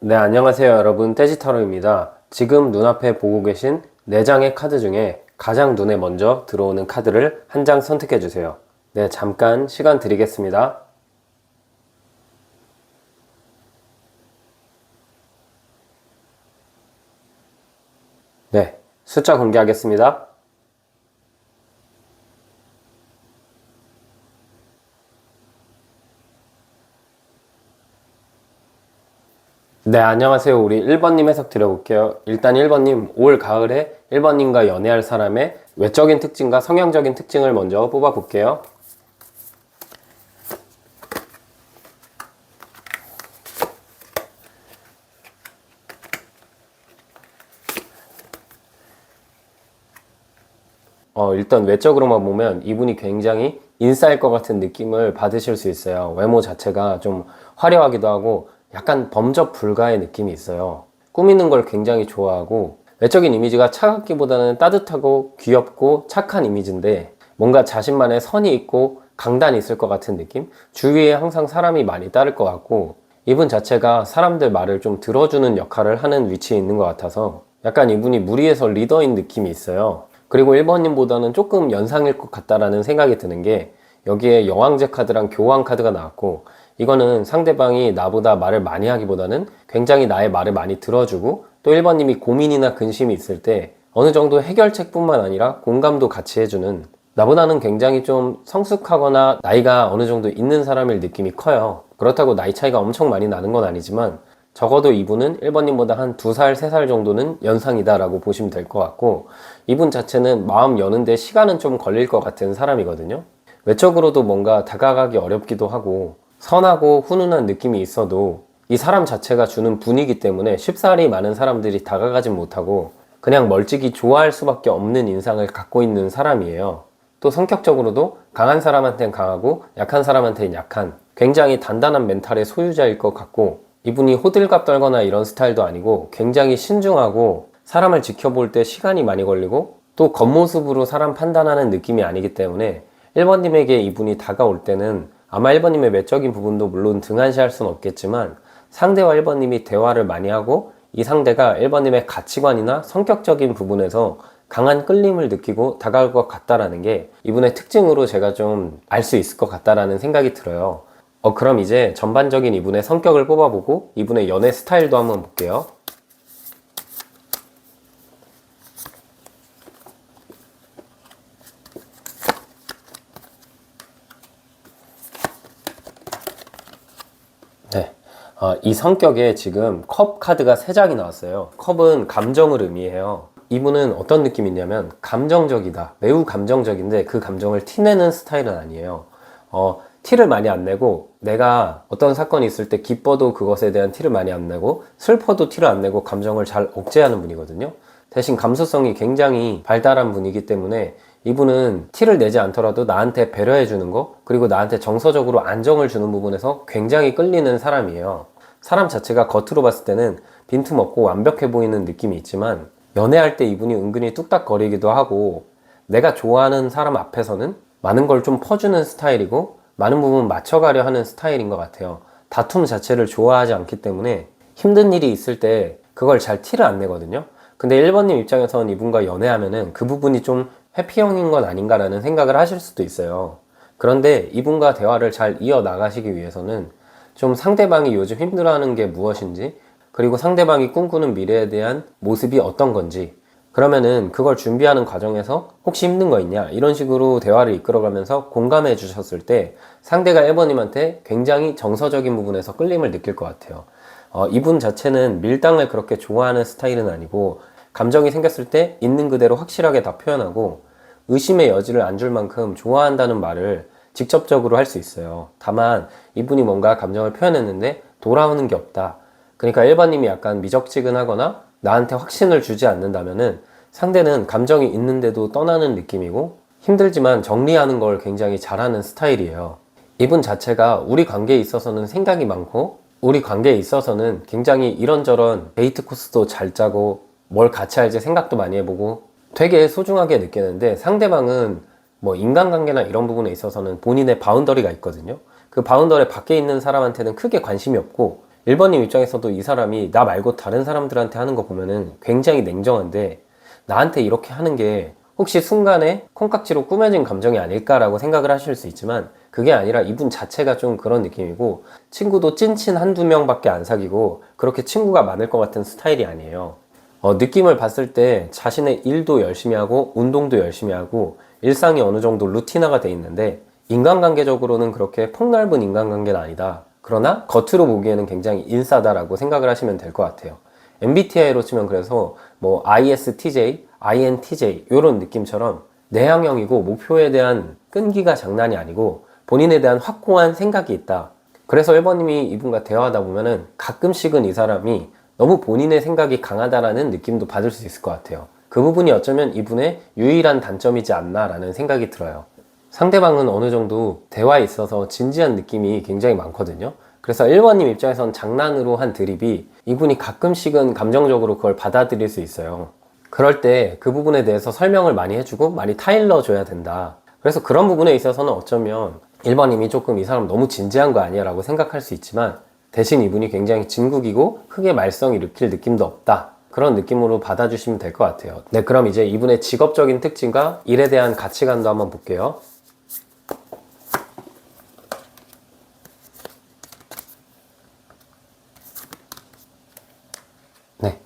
네, 안녕하세요 여러분. 떼지타로입니다. 지금 눈앞에 보고 계신 4장의 카드 중에 가장 눈에 먼저 들어오는 카드를 한 장 선택해 주세요. 네, 잠깐 시간 드리겠습니다. 네, 숫자 공개하겠습니다. 네, 안녕하세요. 우리 1번님 해석 드려볼게요. 일단 1번님, 올 가을에 1번님과 연애할 사람의 외적인 특징과 성향적인 특징을 먼저 뽑아볼게요. 일단 외적으로만 보면 이분이 굉장히 인싸일 것 같은 느낌을 받으실 수 있어요. 외모 자체가 좀 화려하기도 하고 약간 범접 불가의 느낌이 있어요. 꾸미는 걸 굉장히 좋아하고 외적인 이미지가 차갑기보다는 따뜻하고 귀엽고 착한 이미지인데 뭔가 자신만의 선이 있고 강단이 있을 것 같은 느낌? 주위에 항상 사람이 많이 따를 것 같고 이분 자체가 사람들 말을 좀 들어주는 역할을 하는 위치에 있는 것 같아서 약간 이분이 무리해서 리더인 느낌이 있어요. 그리고 1번님보다는 조금 연상일 것 같다라는 생각이 드는 게 여기에 여왕제 카드랑 교황 카드가 나왔고 이거는 상대방이 나보다 말을 많이 하기보다는 굉장히 나의 말을 많이 들어주고 또 1번님이 고민이나 근심이 있을 때 어느 정도 해결책뿐만 아니라 공감도 같이 해주는 나보다는 굉장히 좀 성숙하거나 나이가 어느 정도 있는 사람일 느낌이 커요. 그렇다고 나이 차이가 엄청 많이 나는 건 아니지만 적어도 이분은 1번님보다 한 2살, 3살 정도는 연상이다 라고 보시면 될 것 같고 이분 자체는 마음 여는데 시간은 좀 걸릴 것 같은 사람이거든요. 외적으로도 뭔가 다가가기 어렵기도 하고 선하고 훈훈한 느낌이 있어도 이 사람 자체가 주는 분위기 때문에 쉽사리 많은 사람들이 다가가진 못하고 그냥 멀찍이 좋아할 수밖에 없는 인상을 갖고 있는 사람이에요. 또 성격적으로도 강한 사람한테는 강하고 약한 사람한테는 약한 굉장히 단단한 멘탈의 소유자일 것 같고 이분이 호들갑 떨거나 이런 스타일도 아니고 굉장히 신중하고 사람을 지켜볼 때 시간이 많이 걸리고 또 겉모습으로 사람 판단하는 느낌이 아니기 때문에 1번님에게 이분이 다가올 때는 아마 1번님의 외적인 부분도 물론 등한시할 수는 없겠지만 상대와 1번님이 대화를 많이 하고 이 상대가 1번님의 가치관이나 성격적인 부분에서 강한 끌림을 느끼고 다가올 것 같다라는 게 이분의 특징으로 제가 좀 알 수 있을 것 같다라는 생각이 들어요. 그럼 이제 전반적인 이분의 성격을 뽑아보고 이분의 연애 스타일도 한번 볼게요. 네. 이 성격에 지금 컵 카드가 3장이 나왔어요. 컵은 감정을 의미해요. 이분은 어떤 느낌이 있냐면 감정적이다. 매우 감정적인데 그 감정을 티내는 스타일은 아니에요. 티를 많이 안 내고 내가 어떤 사건이 있을 때 기뻐도 그것에 대한 티를 많이 안 내고 슬퍼도 티를 안 내고 감정을 잘 억제하는 분이거든요. 대신 감수성이 굉장히 발달한 분이기 때문에 이분은 티를 내지 않더라도 나한테 배려해 주는 거 그리고 나한테 정서적으로 안정을 주는 부분에서 굉장히 끌리는 사람이에요. 사람 자체가 겉으로 봤을 때는 빈틈없고 완벽해 보이는 느낌이 있지만 연애할 때 이분이 은근히 뚝딱거리기도 하고 내가 좋아하는 사람 앞에서는 많은 걸 좀 퍼주는 스타일이고 많은 부분 맞춰가려 하는 스타일인 것 같아요. 다툼 자체를 좋아하지 않기 때문에 힘든 일이 있을 때 그걸 잘 티를 안 내거든요. 근데 1번님 입장에서는 이분과 연애하면은 그 부분이 좀 회피형인 건 아닌가라는 생각을 하실 수도 있어요. 그런데 이분과 대화를 잘 이어나가시기 위해서는 좀 상대방이 요즘 힘들어하는 게 무엇인지 그리고 상대방이 꿈꾸는 미래에 대한 모습이 어떤 건지 그러면은 그걸 준비하는 과정에서 혹시 힘든 거 있냐 이런 식으로 대화를 이끌어가면서 공감해 주셨을 때 상대가 1번님한테 굉장히 정서적인 부분에서 끌림을 느낄 것 같아요. 이분 자체는 밀당을 그렇게 좋아하는 스타일은 아니고 감정이 생겼을 때 있는 그대로 확실하게 다 표현하고 의심의 여지를 안 줄 만큼 좋아한다는 말을 직접적으로 할 수 있어요. 다만 이분이 뭔가 감정을 표현했는데 돌아오는 게 없다. 그러니까 1번님이 약간 미적지근하거나 나한테 확신을 주지 않는다면은 상대는 감정이 있는데도 떠나는 느낌이고 힘들지만 정리하는 걸 굉장히 잘하는 스타일이에요. 이분 자체가 우리 관계에 있어서는 생각이 많고 우리 관계에 있어서는 굉장히 이런저런 데이트 코스도 잘 짜고 뭘 같이 할지 생각도 많이 해보고 되게 소중하게 느끼는데 상대방은 뭐 인간관계나 이런 부분에 있어서는 본인의 바운더리가 있거든요. 그 바운더리 밖에 있는 사람한테는 크게 관심이 없고 1번님 입장에서도 이 사람이 나 말고 다른 사람들한테 하는 거 보면은 굉장히 냉정한데 나한테 이렇게 하는 게 혹시 순간에 콩깍지로 꾸며진 감정이 아닐까라고 생각을 하실 수 있지만 그게 아니라 이분 자체가 좀 그런 느낌이고 친구도 찐친 한두 명밖에 안 사귀고 그렇게 친구가 많을 것 같은 스타일이 아니에요. 느낌을 봤을 때 자신의 일도 열심히 하고 운동도 열심히 하고 일상이 어느 정도 루틴화가 돼 있는데 인간관계적으로는 그렇게 폭넓은 인간관계는 아니다. 그러나 겉으로 보기에는 굉장히 인싸다라고 생각을 하시면 될 것 같아요. MBTI로 치면 그래서 뭐 ISTJ, INTJ 이런 느낌처럼 내향형이고 목표에 대한 끈기가 장난이 아니고 본인에 대한 확고한 생각이 있다. 그래서 1번님이 이분과 대화하다 보면은 가끔씩은 이 사람이 너무 본인의 생각이 강하다라는 느낌도 받을 수 있을 것 같아요. 그 부분이 어쩌면 이분의 유일한 단점이지 않나라는 생각이 들어요. 상대방은 어느 정도 대화에 있어서 진지한 느낌이 굉장히 많거든요. 그래서 1번님 입장에선 장난으로 한 드립이 이분이 가끔씩은 감정적으로 그걸 받아들일 수 있어요. 그럴 때 그 부분에 대해서 설명을 많이 해주고 많이 타일러 줘야 된다. 그래서 그런 부분에 있어서는 어쩌면 1번님이 조금 이 사람 너무 진지한 거 아니야 라고 생각할 수 있지만 대신 이분이 굉장히 진국이고 크게 말썽 일으킬 느낌도 없다. 그런 느낌으로 받아주시면 될 것 같아요. 네, 그럼 이제 이분의 직업적인 특징과 일에 대한 가치관도 한번 볼게요. 네,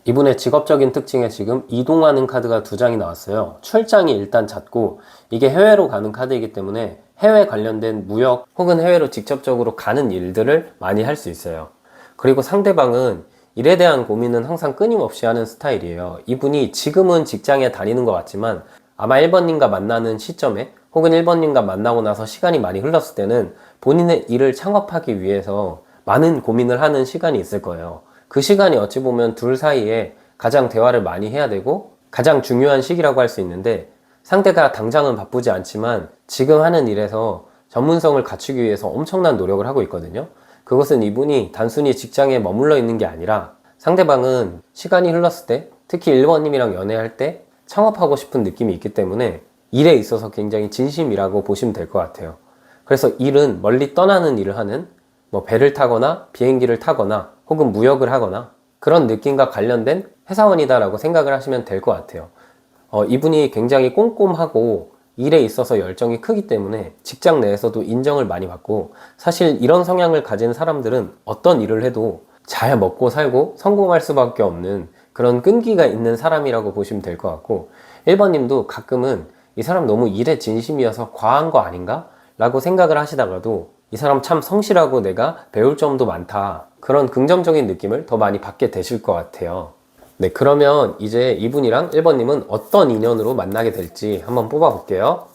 이분의 직업적인 특징에 지금 이동하는 카드가 2장이 나왔어요. 출장이 일단 잦고 이게 해외로 가는 카드이기 때문에 해외 관련된 무역 혹은 해외로 직접적으로 가는 일들을 많이 할 수 있어요. 그리고 상대방은 일에 대한 고민은 항상 끊임없이 하는 스타일이에요. 이분이 지금은 직장에 다니는 것 같지만 아마 1번님과 만나는 시점에 혹은 1번님과 만나고 나서 시간이 많이 흘렀을 때는 본인의 일을 창업하기 위해서 많은 고민을 하는 시간이 있을 거예요. 그 시간이 어찌 보면 둘 사이에 가장 대화를 많이 해야 되고 가장 중요한 시기라고 할 수 있는데 상대가 당장은 바쁘지 않지만 지금 하는 일에서 전문성을 갖추기 위해서 엄청난 노력을 하고 있거든요. 그것은 이분이 단순히 직장에 머물러 있는 게 아니라 상대방은 시간이 흘렀을 때 특히 1번님이랑 연애할 때 창업하고 싶은 느낌이 있기 때문에 일에 있어서 굉장히 진심이라고 보시면 될 것 같아요. 그래서 일은 멀리 떠나는 일을 하는 뭐 배를 타거나 비행기를 타거나 혹은 무역을 하거나 그런 느낌과 관련된 회사원이다라고 생각을 하시면 될 것 같아요. 이분이 굉장히 꼼꼼하고 일에 있어서 열정이 크기 때문에 직장 내에서도 인정을 많이 받고 사실 이런 성향을 가진 사람들은 어떤 일을 해도 잘 먹고 살고 성공할 수밖에 없는 그런 끈기가 있는 사람이라고 보시면 될 것 같고 1번님도 가끔은 이 사람 너무 일에 진심이어서 과한 거 아닌가? 라고 생각을 하시다가도 이 사람 참 성실하고 내가 배울 점도 많다. 그런 긍정적인 느낌을 더 많이 받게 되실 것 같아요. 네, 그러면 이제 이분이랑 1번님은 어떤 인연으로 만나게 될지 한번 뽑아 볼게요.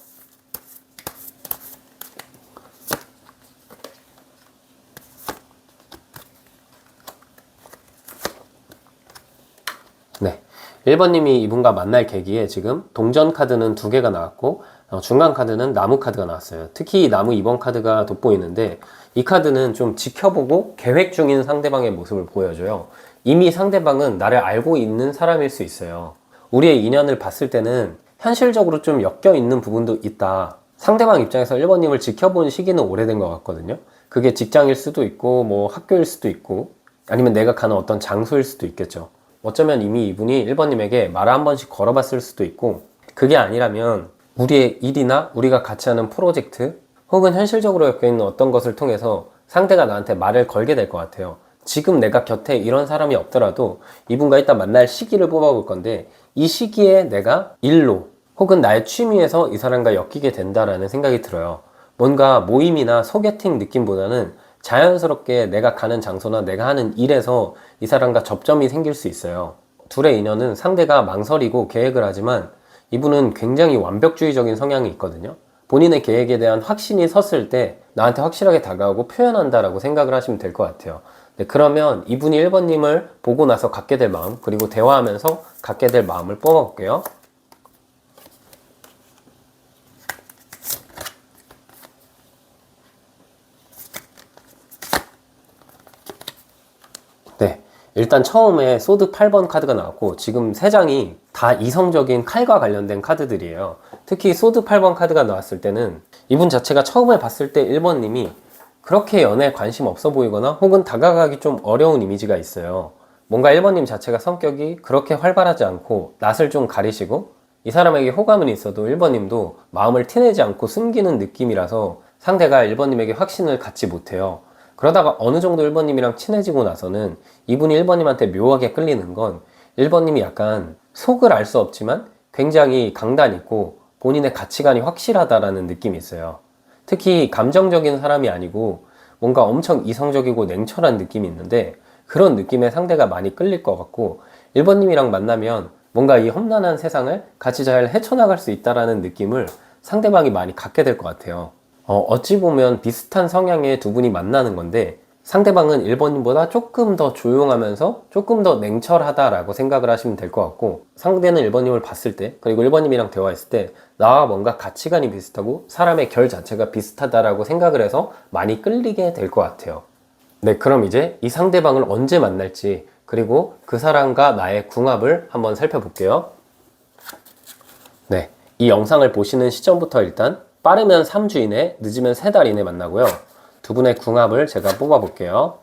네, 1번님이 이분과 만날 계기에 지금 동전 카드는 2개가 나왔고 중간 카드는 나무 카드가 나왔어요. 특히 이 나무 2번 카드가 돋보이는데 이 카드는 좀 지켜보고 계획 중인 상대방의 모습을 보여줘요. 이미 상대방은 나를 알고 있는 사람일 수 있어요. 우리의 인연을 봤을 때는 현실적으로 좀 엮여 있는 부분도 있다. 상대방 입장에서 1번님을 지켜본 시기는 오래된 것 같거든요. 그게 직장일 수도 있고 뭐 학교일 수도 있고 아니면 내가 가는 어떤 장소일 수도 있겠죠. 어쩌면 이미 이분이 1번님에게 말을 한 번씩 걸어봤을 수도 있고 그게 아니라면 우리의 일이나 우리가 같이 하는 프로젝트 혹은 현실적으로 엮여있는 어떤 것을 통해서 상대가 나한테 말을 걸게 될 것 같아요. 지금 내가 곁에 이런 사람이 없더라도 이분과 이따 만날 시기를 뽑아볼 건데 이 시기에 내가 일로 혹은 나의 취미에서 이 사람과 엮이게 된다라는 생각이 들어요. 뭔가 모임이나 소개팅 느낌보다는 자연스럽게 내가 가는 장소나 내가 하는 일에서 이 사람과 접점이 생길 수 있어요. 둘의 인연은 상대가 망설이고 계획을 하지만 이분은 굉장히 완벽주의적인 성향이 있거든요. 본인의 계획에 대한 확신이 섰을 때 나한테 확실하게 다가오고 표현한다라고 생각을 하시면 될 것 같아요. 네, 그러면 이분이 1번님을 보고 나서 갖게 될 마음 그리고 대화하면서 갖게 될 마음을 뽑아볼게요. 네, 일단 처음에 소드 8번 카드가 나왔고 지금 3장이 다 이성적인 칼과 관련된 카드들이에요. 특히 소드 8번 카드가 나왔을 때는 이분 자체가 처음에 봤을 때 1번님이 그렇게 연애에 관심 없어 보이거나 혹은 다가가기 좀 어려운 이미지가 있어요. 뭔가 1번님 자체가 성격이 그렇게 활발하지 않고 낯을 좀 가리시고 이 사람에게 호감은 있어도 1번님도 마음을 티내지 않고 숨기는 느낌이라서 상대가 1번님에게 확신을 갖지 못해요. 그러다가 어느 정도 1번님이랑 친해지고 나서는 이분이 1번님한테 묘하게 끌리는 건 1번님이 약간 속을 알 수 없지만 굉장히 강단 있고 본인의 가치관이 확실하다라는 느낌이 있어요. 특히 감정적인 사람이 아니고 뭔가 엄청 이성적이고 냉철한 느낌이 있는데 그런 느낌에 상대가 많이 끌릴 것 같고 1번님이랑 만나면 뭔가 이 험난한 세상을 같이 잘 헤쳐나갈 수 있다라는 느낌을 상대방이 많이 갖게 될 것 같아요. 어찌 보면 비슷한 성향의 두 분이 만나는 건데 상대방은 1번님보다 조금 더 조용하면서 조금 더 냉철하다라고 생각을 하시면 될 것 같고 상대는 1번님을 봤을 때 그리고 1번님이랑 대화했을 때 나와 뭔가 가치관이 비슷하고 사람의 결 자체가 비슷하다라고 생각을 해서 많이 끌리게 될 것 같아요. 네, 그럼 이제 이 상대방을 언제 만날지 그리고 그 사람과 나의 궁합을 한번 살펴볼게요. 네, 이 영상을 보시는 시점부터 일단 빠르면 3주 이내, 늦으면 3달 이내 만나고요. 두 분의 궁합을 제가 뽑아볼게요.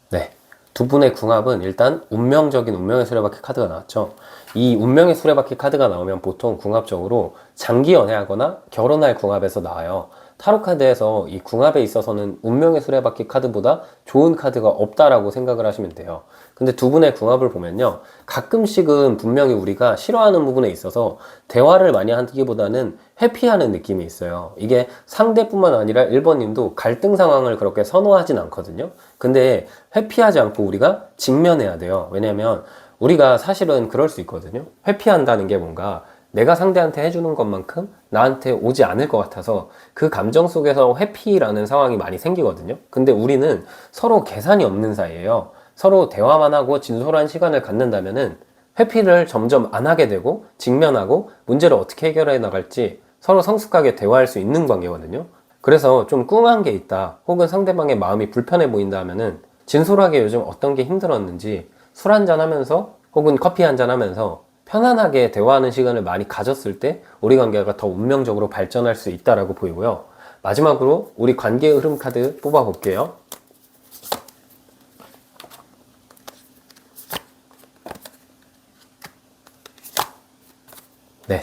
네, 두 분의 궁합은 일단 운명적인 운명의 수레바퀴 카드가 나왔죠. 이 운명의 수레바퀴 카드가 나오면 보통 궁합적으로 장기 연애하거나 결혼할 궁합에서 나와요. 타로 카드에서 이 궁합에 있어서는 운명의 수레바퀴 카드보다 좋은 카드가 없다라고 생각을 하시면 돼요. 근데 두 분의 궁합을 보면요, 가끔씩은 분명히 우리가 싫어하는 부분에 있어서 대화를 많이 하기보다는 회피하는 느낌이 있어요. 이게 상대뿐만 아니라 1번님도 갈등 상황을 그렇게 선호하진 않거든요. 근데 회피하지 않고 우리가 직면해야 돼요. 왜냐면 우리가 사실은 그럴 수 있거든요. 회피한다는 게 뭔가 내가 상대한테 해주는 것만큼 나한테 오지 않을 것 같아서 그 감정 속에서 회피라는 상황이 많이 생기거든요. 근데 우리는 서로 계산이 없는 사이예요. 서로 대화만 하고 진솔한 시간을 갖는다면은 회피를 점점 안 하게 되고 직면하고 문제를 어떻게 해결해 나갈지 서로 성숙하게 대화할 수 있는 관계거든요. 그래서 좀 꿍한 게 있다 혹은 상대방의 마음이 불편해 보인다 하면은 진솔하게 요즘 어떤 게 힘들었는지 술 한잔 하면서 혹은 커피 한잔 하면서 편안하게 대화하는 시간을 많이 가졌을 때 우리 관계가 더 운명적으로 발전할 수 있다라고 보이고요. 마지막으로 우리 관계의 흐름 카드 뽑아볼게요. 네,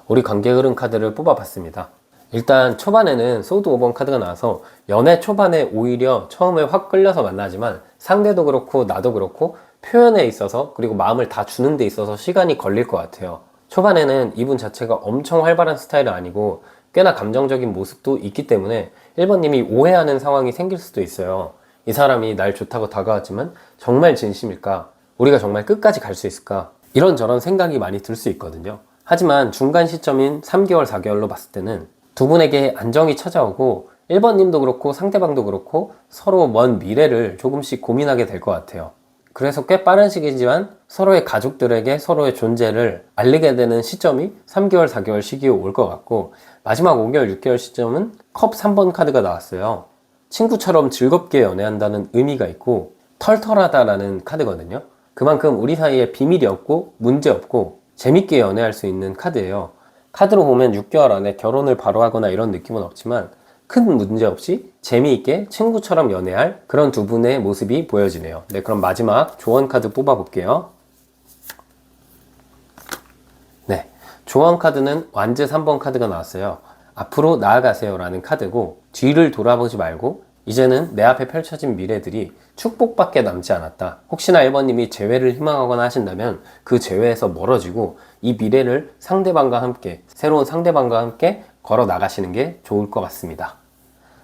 우리 관계의 흐름 카드를 뽑아봤습니다. 일단 초반에는 소드 5번 카드가 나와서 연애 초반에 오히려 처음에 확 끌려서 만나지만 상대도 그렇고 나도 그렇고 표현에 있어서 그리고 마음을 다 주는 데 있어서 시간이 걸릴 것 같아요. 초반에는 이분 자체가 엄청 활발한 스타일은 아니고 꽤나 감정적인 모습도 있기 때문에 1번님이 오해하는 상황이 생길 수도 있어요. 이 사람이 날 좋다고 다가왔지만 정말 진심일까? 우리가 정말 끝까지 갈 수 있을까? 이런저런 생각이 많이 들 수 있거든요. 하지만 중간 시점인 3개월, 4개월로 봤을 때는 두 분에게 안정이 찾아오고 1번님도 그렇고 상대방도 그렇고 서로 먼 미래를 조금씩 고민하게 될 것 같아요. 그래서 꽤 빠른 시기지만 서로의 가족들에게 서로의 존재를 알리게 되는 시점이 3개월, 4개월 시기에 올 것 같고 마지막 5개월, 6개월 시점은 컵 3번 카드가 나왔어요. 친구처럼 즐겁게 연애한다는 의미가 있고 털털하다라는 카드거든요. 그만큼 우리 사이에 비밀이 없고 문제 없고 재밌게 연애할 수 있는 카드예요. 카드로 보면 6개월 안에 결혼을 바로 하거나 이런 느낌은 없지만 큰 문제 없이 재미있게 친구처럼 연애할 그런 두 분의 모습이 보여지네요. 네, 그럼 마지막 조언 카드 뽑아볼게요. 네, 조언 카드는 완즈 3번 카드가 나왔어요. 앞으로 나아가세요 라는 카드고 뒤를 돌아보지 말고 이제는 내 앞에 펼쳐진 미래들이 축복밖에 남지 않았다. 혹시나 1번님이 재회를 희망하거나 하신다면 그 재회에서 멀어지고 이 미래를 상대방과 함께 새로운 상대방과 함께 걸어 나가시는 게 좋을 것 같습니다.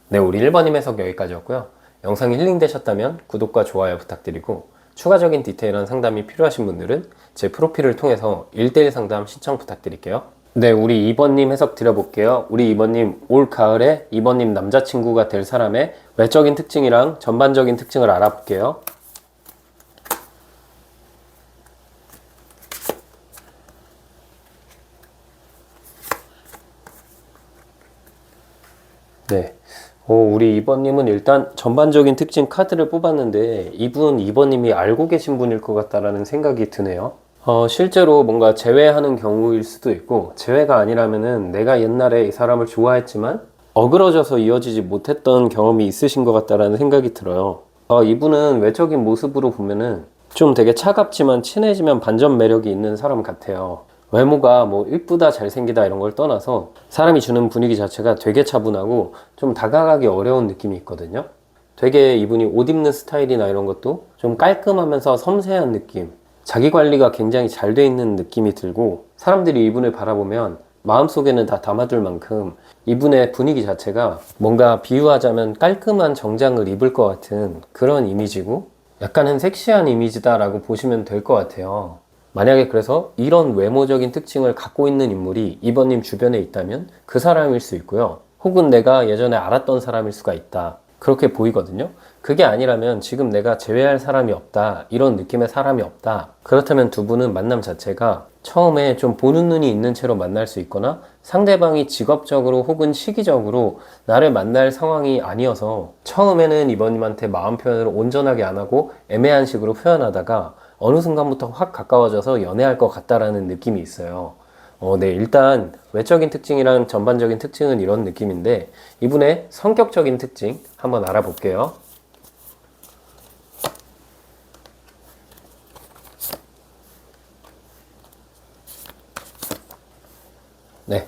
네, 우리 1번님 해석 여기까지였고요. 영상이 힐링되셨다면 구독과 좋아요 부탁드리고 추가적인 디테일한 상담이 필요하신 분들은 제 프로필을 통해서 1:1 상담 신청 부탁드릴게요. 네, 우리 2번님 해석 드려볼게요. 우리 2번님 올 가을에 2번님 남자친구가 될 사람의 외적인 특징이랑 전반적인 특징을 알아볼게요. 네, 우리 2번님은 일단 전반적인 특징 카드를 뽑았는데 이분 2번님이 알고 계신 분일 것 같다라는 생각이 드네요. 실제로 뭔가 재회하는 경우일 수도 있고 재회가 아니라면은 내가 옛날에 이 사람을 좋아했지만 어그러져서 이어지지 못했던 경험이 있으신 것 같다라는 생각이 들어요. 이분은 외적인 모습으로 보면은 좀 되게 차갑지만 친해지면 반전 매력이 있는 사람 같아요. 외모가 뭐 이쁘다 잘생기다 이런 걸 떠나서 사람이 주는 분위기 자체가 되게 차분하고 좀 다가가기 어려운 느낌이 있거든요. 되게 이분이 옷 입는 스타일이나 이런 것도 좀 깔끔하면서 섬세한 느낌, 자기 관리가 굉장히 잘 돼 있는 느낌이 들고, 사람들이 이분을 바라보면 마음속에는 다 담아둘 만큼 이분의 분위기 자체가 뭔가 비유하자면 깔끔한 정장을 입을 것 같은 그런 이미지고, 약간은 섹시한 이미지다라고 보시면 될 것 같아요. 만약에 그래서 이런 외모적인 특징을 갖고 있는 인물이 이번님 주변에 있다면 그 사람일 수 있고요. 혹은 내가 예전에 알았던 사람일 수가 있다, 그렇게 보이거든요. 그게 아니라면 지금 내가 제외할 사람이 없다, 이런 느낌의 사람이 없다, 그렇다면 두 분은 만남 자체가 처음에 좀 보는 눈이 있는 채로 만날 수 있거나, 상대방이 직업적으로 혹은 시기적으로 나를 만날 상황이 아니어서 처음에는 이번님한테 마음 표현을 온전하게 안 하고 애매한 식으로 표현하다가 어느 순간부터 확 가까워져서 연애할 것 같다라는 느낌이 있어요. 네, 일단 외적인 특징이랑 전반적인 특징은 이런 느낌인데, 이분의 성격적인 특징 한번 알아볼게요. 네,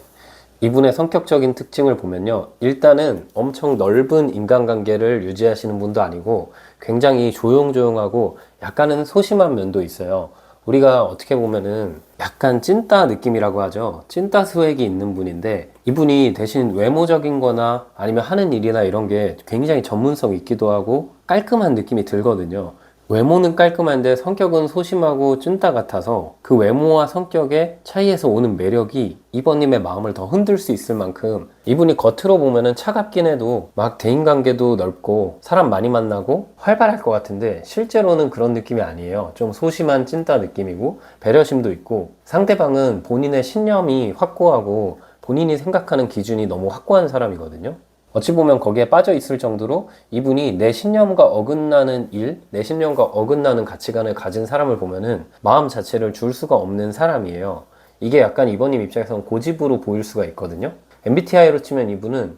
이분의 성격적인 특징을 보면요, 일단은 엄청 넓은 인간관계를 유지하시는 분도 아니고 굉장히 조용조용하고 약간은 소심한 면도 있어요. 우리가 어떻게 보면은 약간 찐따 느낌이라고 하죠. 찐따 스웩이 있는 분인데, 이분이 대신 외모적인 거나 아니면 하는 일이나 이런 게 굉장히 전문성 있기도 하고 깔끔한 느낌이 들거든요. 외모는 깔끔한데 성격은 소심하고 찐따 같아서 그 외모와 성격의 차이에서 오는 매력이 이번님의 마음을 더 흔들 수 있을 만큼, 이분이 겉으로 보면은 차갑긴 해도 막 대인관계도 넓고 사람 많이 만나고 활발할 것 같은데 실제로는 그런 느낌이 아니에요. 좀 소심한 찐따 느낌이고 배려심도 있고, 상대방은 본인의 신념이 확고하고 본인이 생각하는 기준이 너무 확고한 사람이거든요. 어찌 보면 거기에 빠져 있을 정도로 이분이 내 신념과 어긋나는 일, 내 신념과 어긋나는 가치관을 가진 사람을 보면은 마음 자체를 줄 수가 없는 사람이에요. 이게 약간 이번님 입장에서는 고집으로 보일 수가 있거든요. MBTI로 치면 이분은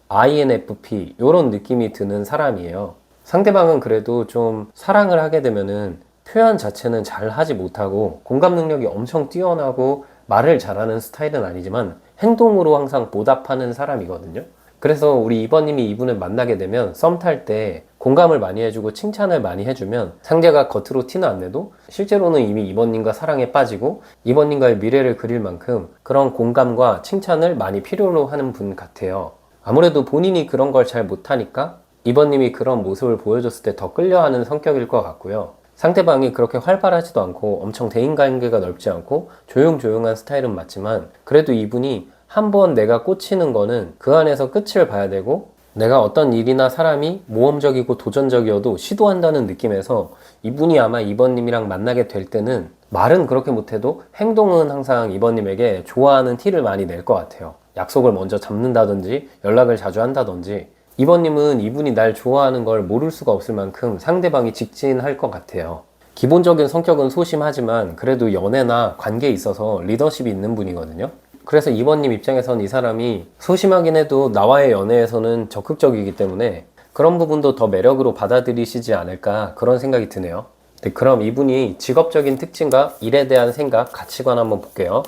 INFP 이런 느낌이 드는 사람이에요. 상대방은 그래도 좀 사랑을 하게 되면은 표현 자체는 잘 하지 못하고 공감 능력이 엄청 뛰어나고 말을 잘하는 스타일은 아니지만 행동으로 항상 보답하는 사람이거든요. 그래서 우리 이번님이 이분을 만나게 되면 썸 탈 때 공감을 많이 해주고 칭찬을 많이 해주면 상대가 겉으로 티는 안 내도 실제로는 이미 이번님과 사랑에 빠지고 이번님과의 미래를 그릴 만큼 그런 공감과 칭찬을 많이 필요로 하는 분 같아요. 아무래도 본인이 그런 걸 잘 못하니까 이번님이 그런 모습을 보여줬을 때 더 끌려하는 성격일 것 같고요. 상대방이 그렇게 활발하지도 않고 엄청 대인관계가 넓지 않고 조용조용한 스타일은 맞지만, 그래도 이분이 한번 내가 꽂히는 거는 그 안에서 끝을 봐야 되고, 내가 어떤 일이나 사람이 모험적이고 도전적이어도 시도한다는 느낌에서 이분이 아마 이번님이랑 만나게 될 때는 말은 그렇게 못해도 행동은 항상 이번님에게 좋아하는 티를 많이 낼 것 같아요. 약속을 먼저 잡는다든지 연락을 자주 한다든지. 이번님은 이분이 날 좋아하는 걸 모를 수가 없을 만큼 상대방이 직진할 것 같아요. 기본적인 성격은 소심하지만 그래도 연애나 관계에 있어서 리더십이 있는 분이거든요. 그래서 이번님 입장에선 이 사람이 소심하긴 해도 나와의 연애에서는 적극적이기 때문에 그런 부분도 더 매력으로 받아들이시지 않을까, 그런 생각이 드네요. 네, 그럼 이분이 직업적인 특징과 일에 대한 생각, 가치관 한번 볼게요.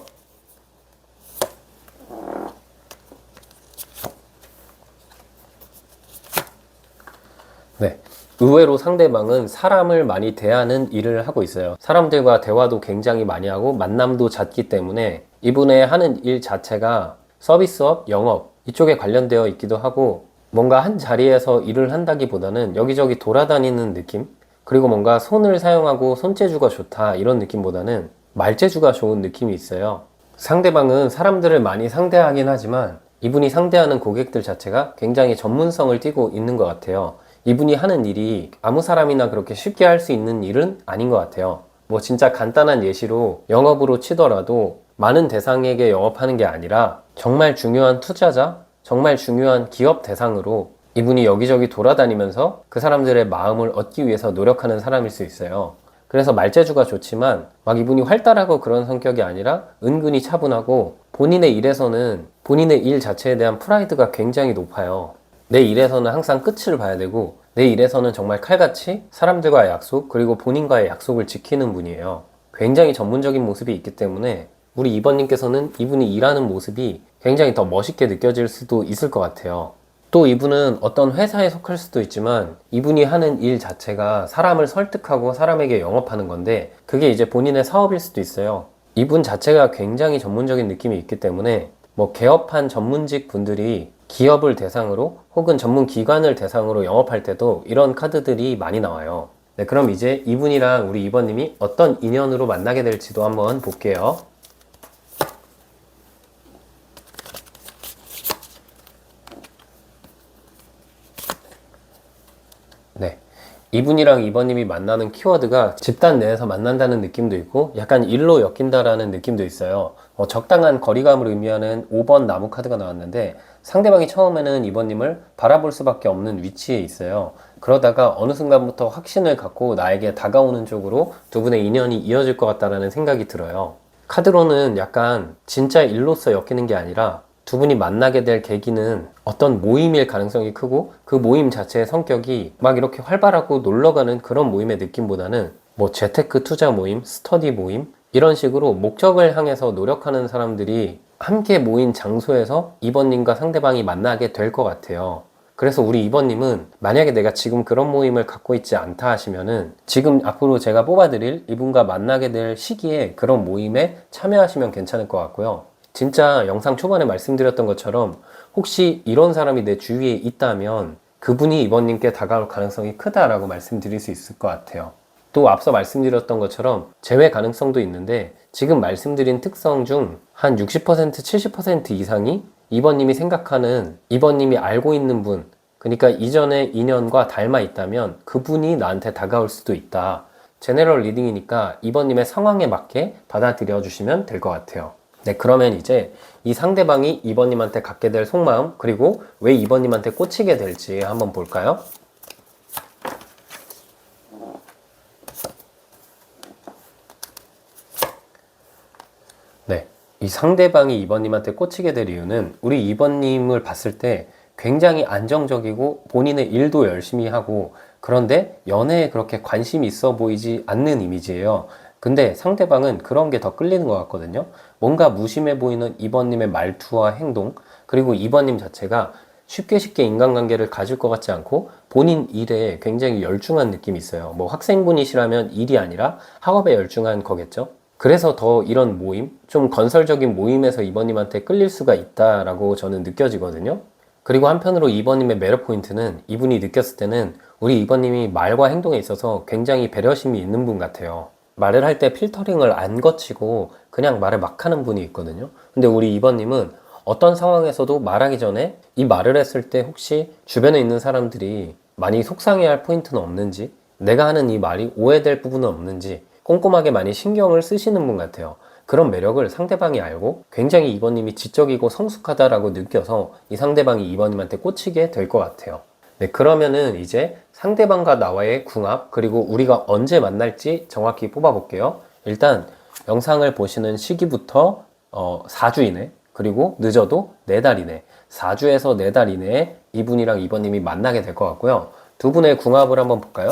네, 의외로 상대방은 사람을 많이 대하는 일을 하고 있어요. 사람들과 대화도 굉장히 많이 하고 만남도 잦기 때문에 이분의 하는 일 자체가 서비스업, 영업 이쪽에 관련되어 있기도 하고, 뭔가 한 자리에서 일을 한다기보다는 여기저기 돌아다니는 느낌? 그리고 뭔가 손을 사용하고 손재주가 좋다 이런 느낌보다는 말재주가 좋은 느낌이 있어요. 상대방은 사람들을 많이 상대하긴 하지만 이분이 상대하는 고객들 자체가 굉장히 전문성을 띠고 있는 것 같아요. 이분이 하는 일이 아무 사람이나 그렇게 쉽게 할 수 있는 일은 아닌 것 같아요. 뭐 진짜 간단한 예시로 영업으로 치더라도 많은 대상에게 영업하는 게 아니라 정말 중요한 투자자, 정말 중요한 기업 대상으로 이분이 여기저기 돌아다니면서 그 사람들의 마음을 얻기 위해서 노력하는 사람일 수 있어요. 그래서 말재주가 좋지만 막 이분이 활달하고 그런 성격이 아니라 은근히 차분하고 본인의 일에서는 본인의 일 자체에 대한 프라이드가 굉장히 높아요. 내 일에서는 항상 끝을 봐야 되고 내 일에서는 정말 칼같이 사람들과의 약속 그리고 본인과의 약속을 지키는 분이에요. 굉장히 전문적인 모습이 있기 때문에 우리 2번님께서는 이분이 일하는 모습이 굉장히 더 멋있게 느껴질 수도 있을 것 같아요. 또 이분은 어떤 회사에 속할 수도 있지만 이분이 하는 일 자체가 사람을 설득하고 사람에게 영업하는 건데 그게 이제 본인의 사업일 수도 있어요. 이분 자체가 굉장히 전문적인 느낌이 있기 때문에 뭐 개업한 전문직 분들이 기업을 대상으로 혹은 전문 기관을 대상으로 영업할 때도 이런 카드들이 많이 나와요. 네, 그럼 이제 이분이랑 우리 2번님이 어떤 인연으로 만나게 될지도 한번 볼게요. 네. 이분이랑 2번님이 만나는 키워드가 집단 내에서 만난다는 느낌도 있고 약간 일로 엮인다라는 느낌도 있어요. 적당한 거리감을 의미하는 5번 나무 카드가 나왔는데 상대방이 처음에는 2번님을 바라볼 수밖에 없는 위치에 있어요. 그러다가 어느 순간부터 확신을 갖고 나에게 다가오는 쪽으로 두 분의 인연이 이어질 것 같다라는 생각이 들어요. 카드로는 약간 진짜 일로서 엮이는 게 아니라 두 분이 만나게 될 계기는 어떤 모임일 가능성이 크고 그 모임 자체의 성격이 막 이렇게 활발하고 놀러가는 그런 모임의 느낌보다는 뭐 재테크 투자 모임, 스터디 모임 이런 식으로 목적을 향해서 노력하는 사람들이 함께 모인 장소에서 2번님과 상대방이 만나게 될 것 같아요. 그래서 우리 2번님은 만약에 내가 지금 그런 모임을 갖고 있지 않다 하시면은 지금 앞으로 제가 뽑아드릴 이분과 만나게 될 시기에 그런 모임에 참여하시면 괜찮을 것 같고요. 진짜 영상 초반에 말씀드렸던 것처럼 혹시 이런 사람이 내 주위에 있다면 그분이 2번님께 다가올 가능성이 크다라고 말씀드릴 수 있을 것 같아요. 또 앞서 말씀드렸던 것처럼 제외 가능성도 있는데 지금 말씀드린 특성 중 한 60% 70% 이상이 2번님이 생각하는 2번님이 알고 있는 분, 그러니까 이전의 인연과 닮아 있다면 그분이 나한테 다가올 수도 있다. 제너럴 리딩이니까 2번님의 상황에 맞게 받아들여 주시면 될 것 같아요. 네, 그러면 이제 이 상대방이 2번님한테 갖게 될 속마음, 그리고 왜 2번님한테 꽂히게 될지 한번 볼까요? 네, 이 상대방이 2번님한테 꽂히게 될 이유는 우리 2번님을 봤을 때 굉장히 안정적이고 본인의 일도 열심히 하고 그런데 연애에 그렇게 관심이 있어 보이지 않는 이미지예요. 근데 상대방은 그런 게 더 끌리는 것 같거든요. 뭔가 무심해 보이는 2번님의 말투와 행동, 그리고 2번님 자체가 쉽게 인간관계를 가질 것 같지 않고 본인 일에 굉장히 열중한 느낌이 있어요. 뭐 학생분이시라면 일이 아니라 학업에 열중한 거겠죠. 그래서 더 이런 모임, 좀 건설적인 모임에서 2번님한테 끌릴 수가 있다라고 저는 느껴지거든요. 그리고 한편으로 2번님의 매력 포인트는 이분이 느꼈을 때는 우리 2번님이 말과 행동에 있어서 굉장히 배려심이 있는 분 같아요. 말을 할 때 필터링을 안 거치고 그냥 말을 막 하는 분이 있거든요. 근데 우리 2번님은 어떤 상황에서도 말하기 전에 이 말을 했을 때 혹시 주변에 있는 사람들이 많이 속상해할 포인트는 없는지, 내가 하는 이 말이 오해될 부분은 없는지 꼼꼼하게 많이 신경을 쓰시는 분 같아요. 그런 매력을 상대방이 알고 굉장히 2번님이 지적이고 성숙하다라고 느껴서 이 상대방이 2번님한테 꽂히게 될 것 같아요. 네, 그러면은 이제 상대방과 나와의 궁합, 그리고 우리가 언제 만날지 정확히 뽑아볼게요. 일단 영상을 보시는 시기부터 4주 이내, 그리고 늦어도 4달 이내, 4주에서 4달 이내에 이분이랑 2번님이 만나게 될 것 같고요. 두 분의 궁합을 한번 볼까요?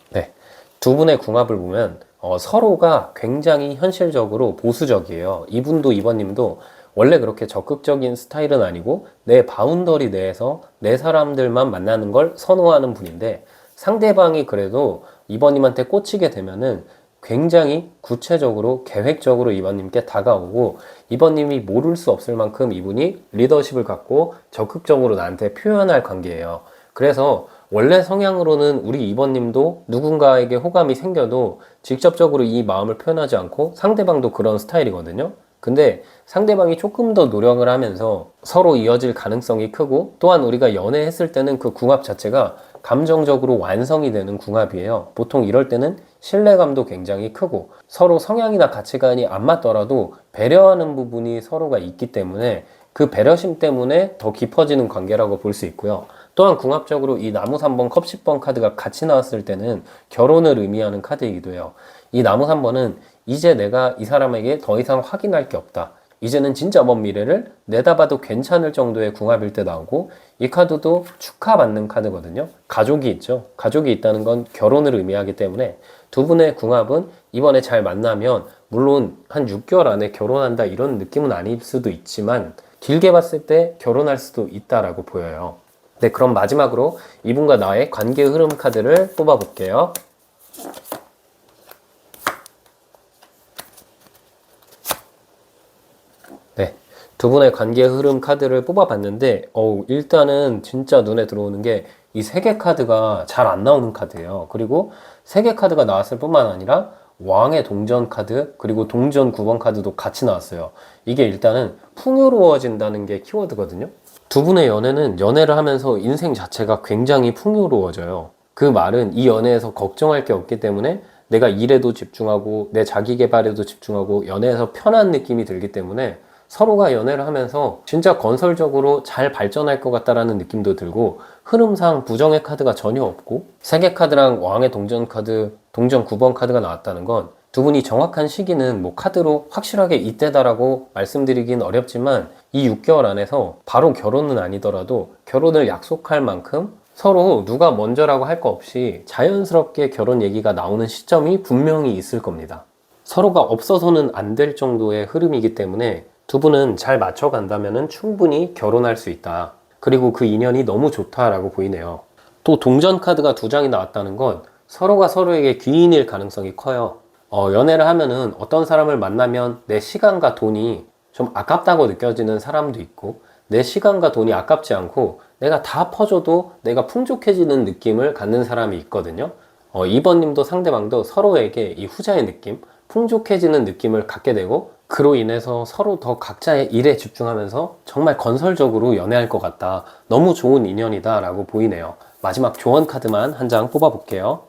네, 두 분의 궁합을 보면 서로가 굉장히 현실적으로 보수적이에요. 이분도 2번님도 원래 그렇게 적극적인 스타일은 아니고 내 바운더리 내에서 내 사람들만 만나는 걸 선호하는 분인데 상대방이 그래도 2번님한테 꽂히게 되면은 굉장히 구체적으로 계획적으로 2번님께 다가오고 2번님이 모를 수 없을 만큼 이분이 리더십을 갖고 적극적으로 나한테 표현할 관계예요. 그래서 원래 성향으로는 우리 2번님도 누군가에게 호감이 생겨도 직접적으로 이 마음을 표현하지 않고 상대방도 그런 스타일이거든요. 근데 상대방이 조금 더 노력을 하면서 서로 이어질 가능성이 크고 또한 우리가 연애했을 때는 그 궁합 자체가 감정적으로 완성이 되는 궁합이에요. 보통 이럴 때는 신뢰감도 굉장히 크고 서로 성향이나 가치관이 안 맞더라도 배려하는 부분이 서로가 있기 때문에 그 배려심 때문에 더 깊어지는 관계라고 볼 수 있고요. 또한 궁합적으로 이 나무 3번, 컵 10번 카드가 같이 나왔을 때는 결혼을 의미하는 카드이기도 해요. 이 나무 3번은 이제 내가 이 사람에게 더 이상 확인할 게 없다. 이제는 진짜 먼 미래를 내다봐도 괜찮을 정도의 궁합일 때 나오고, 이 카드도 축하받는 카드거든요. 가족이 있죠. 가족이 있다는 건 결혼을 의미하기 때문에 두 분의 궁합은 이번에 잘 만나면, 물론 한 6개월 안에 결혼한다 이런 느낌은 아닐 수도 있지만 길게 봤을 때 결혼할 수도 있다라고 보여요. 네, 그럼 마지막으로 이분과 나의 관계 흐름 카드를 뽑아 볼게요. 네, 두 분의 관계 흐름 카드를 뽑아봤는데 일단은 진짜 눈에 들어오는 게 이 세 개 카드가 잘 안 나오는 카드예요. 그리고 세 개 카드가 나왔을 뿐만 아니라 왕의 동전 카드, 그리고 동전 9번 카드도 같이 나왔어요. 이게 일단은 풍요로워진다는 게 키워드거든요. 두 분의 연애는 연애를 하면서 인생 자체가 굉장히 풍요로워져요. 그 말은 이 연애에서 걱정할 게 없기 때문에 내가 일에도 집중하고 내 자기 개발에도 집중하고 연애에서 편한 느낌이 들기 때문에 서로가 연애를 하면서 진짜 건설적으로 잘 발전할 것 같다라는 느낌도 들고, 흐름상 부정의 카드가 전혀 없고, 세계 카드랑 왕의 동전 카드, 동전 9번 카드가 나왔다는 건 두 분이 정확한 시기는 뭐 카드로 확실하게 이때다라고 말씀드리긴 어렵지만 이 6개월 안에서 바로 결혼은 아니더라도 결혼을 약속할 만큼 서로 누가 먼저라고 할 거 없이 자연스럽게 결혼 얘기가 나오는 시점이 분명히 있을 겁니다. 서로가 없어서는 안 될 정도의 흐름이기 때문에 두 분은 잘 맞춰간다면 충분히 결혼할 수 있다. 그리고 그 인연이 너무 좋다라고 보이네요. 또 동전 카드가 두 장이 나왔다는 건 서로가 서로에게 귀인일 가능성이 커요. 연애를 하면은 어떤 사람을 만나면 내 시간과 돈이 좀 아깝다고 느껴지는 사람도 있고, 내 시간과 돈이 아깝지 않고 내가 다 퍼줘도 내가 풍족해지는 느낌을 갖는 사람이 있거든요. 2번 님도 상대방도 서로에게 이 후자의 느낌, 풍족해지는 느낌을 갖게 되고, 그로 인해서 서로 더 각자의 일에 집중하면서 정말 건설적으로 연애할 것 같다. 너무 좋은 인연이다 라고 보이네요. 마지막 조언 카드만 한 장 뽑아 볼게요.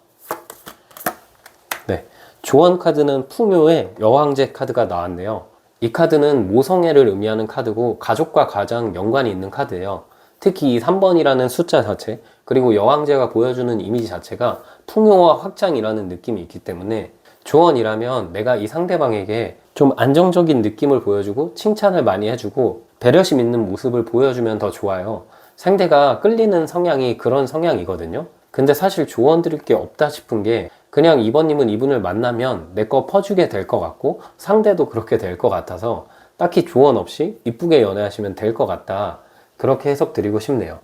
네, 조언 카드는 풍요의 여왕제 카드가 나왔네요. 이 카드는 모성애를 의미하는 카드고 가족과 가장 연관이 있는 카드예요. 특히 이 3번이라는 숫자 자체, 그리고 여왕제가 보여주는 이미지 자체가 풍요와 확장이라는 느낌이 있기 때문에 조언이라면 내가 이 상대방에게 좀 안정적인 느낌을 보여주고 칭찬을 많이 해주고 배려심 있는 모습을 보여주면 더 좋아요. 상대가 끌리는 성향이 그런 성향이거든요. 근데 사실 조언 드릴 게 없다 싶은 게, 그냥 이번님은 이분을 만나면 내 거 퍼주게 될 것 같고 상대도 그렇게 될 것 같아서 딱히 조언 없이 이쁘게 연애하시면 될 것 같다. 그렇게 해석 드리고 싶네요.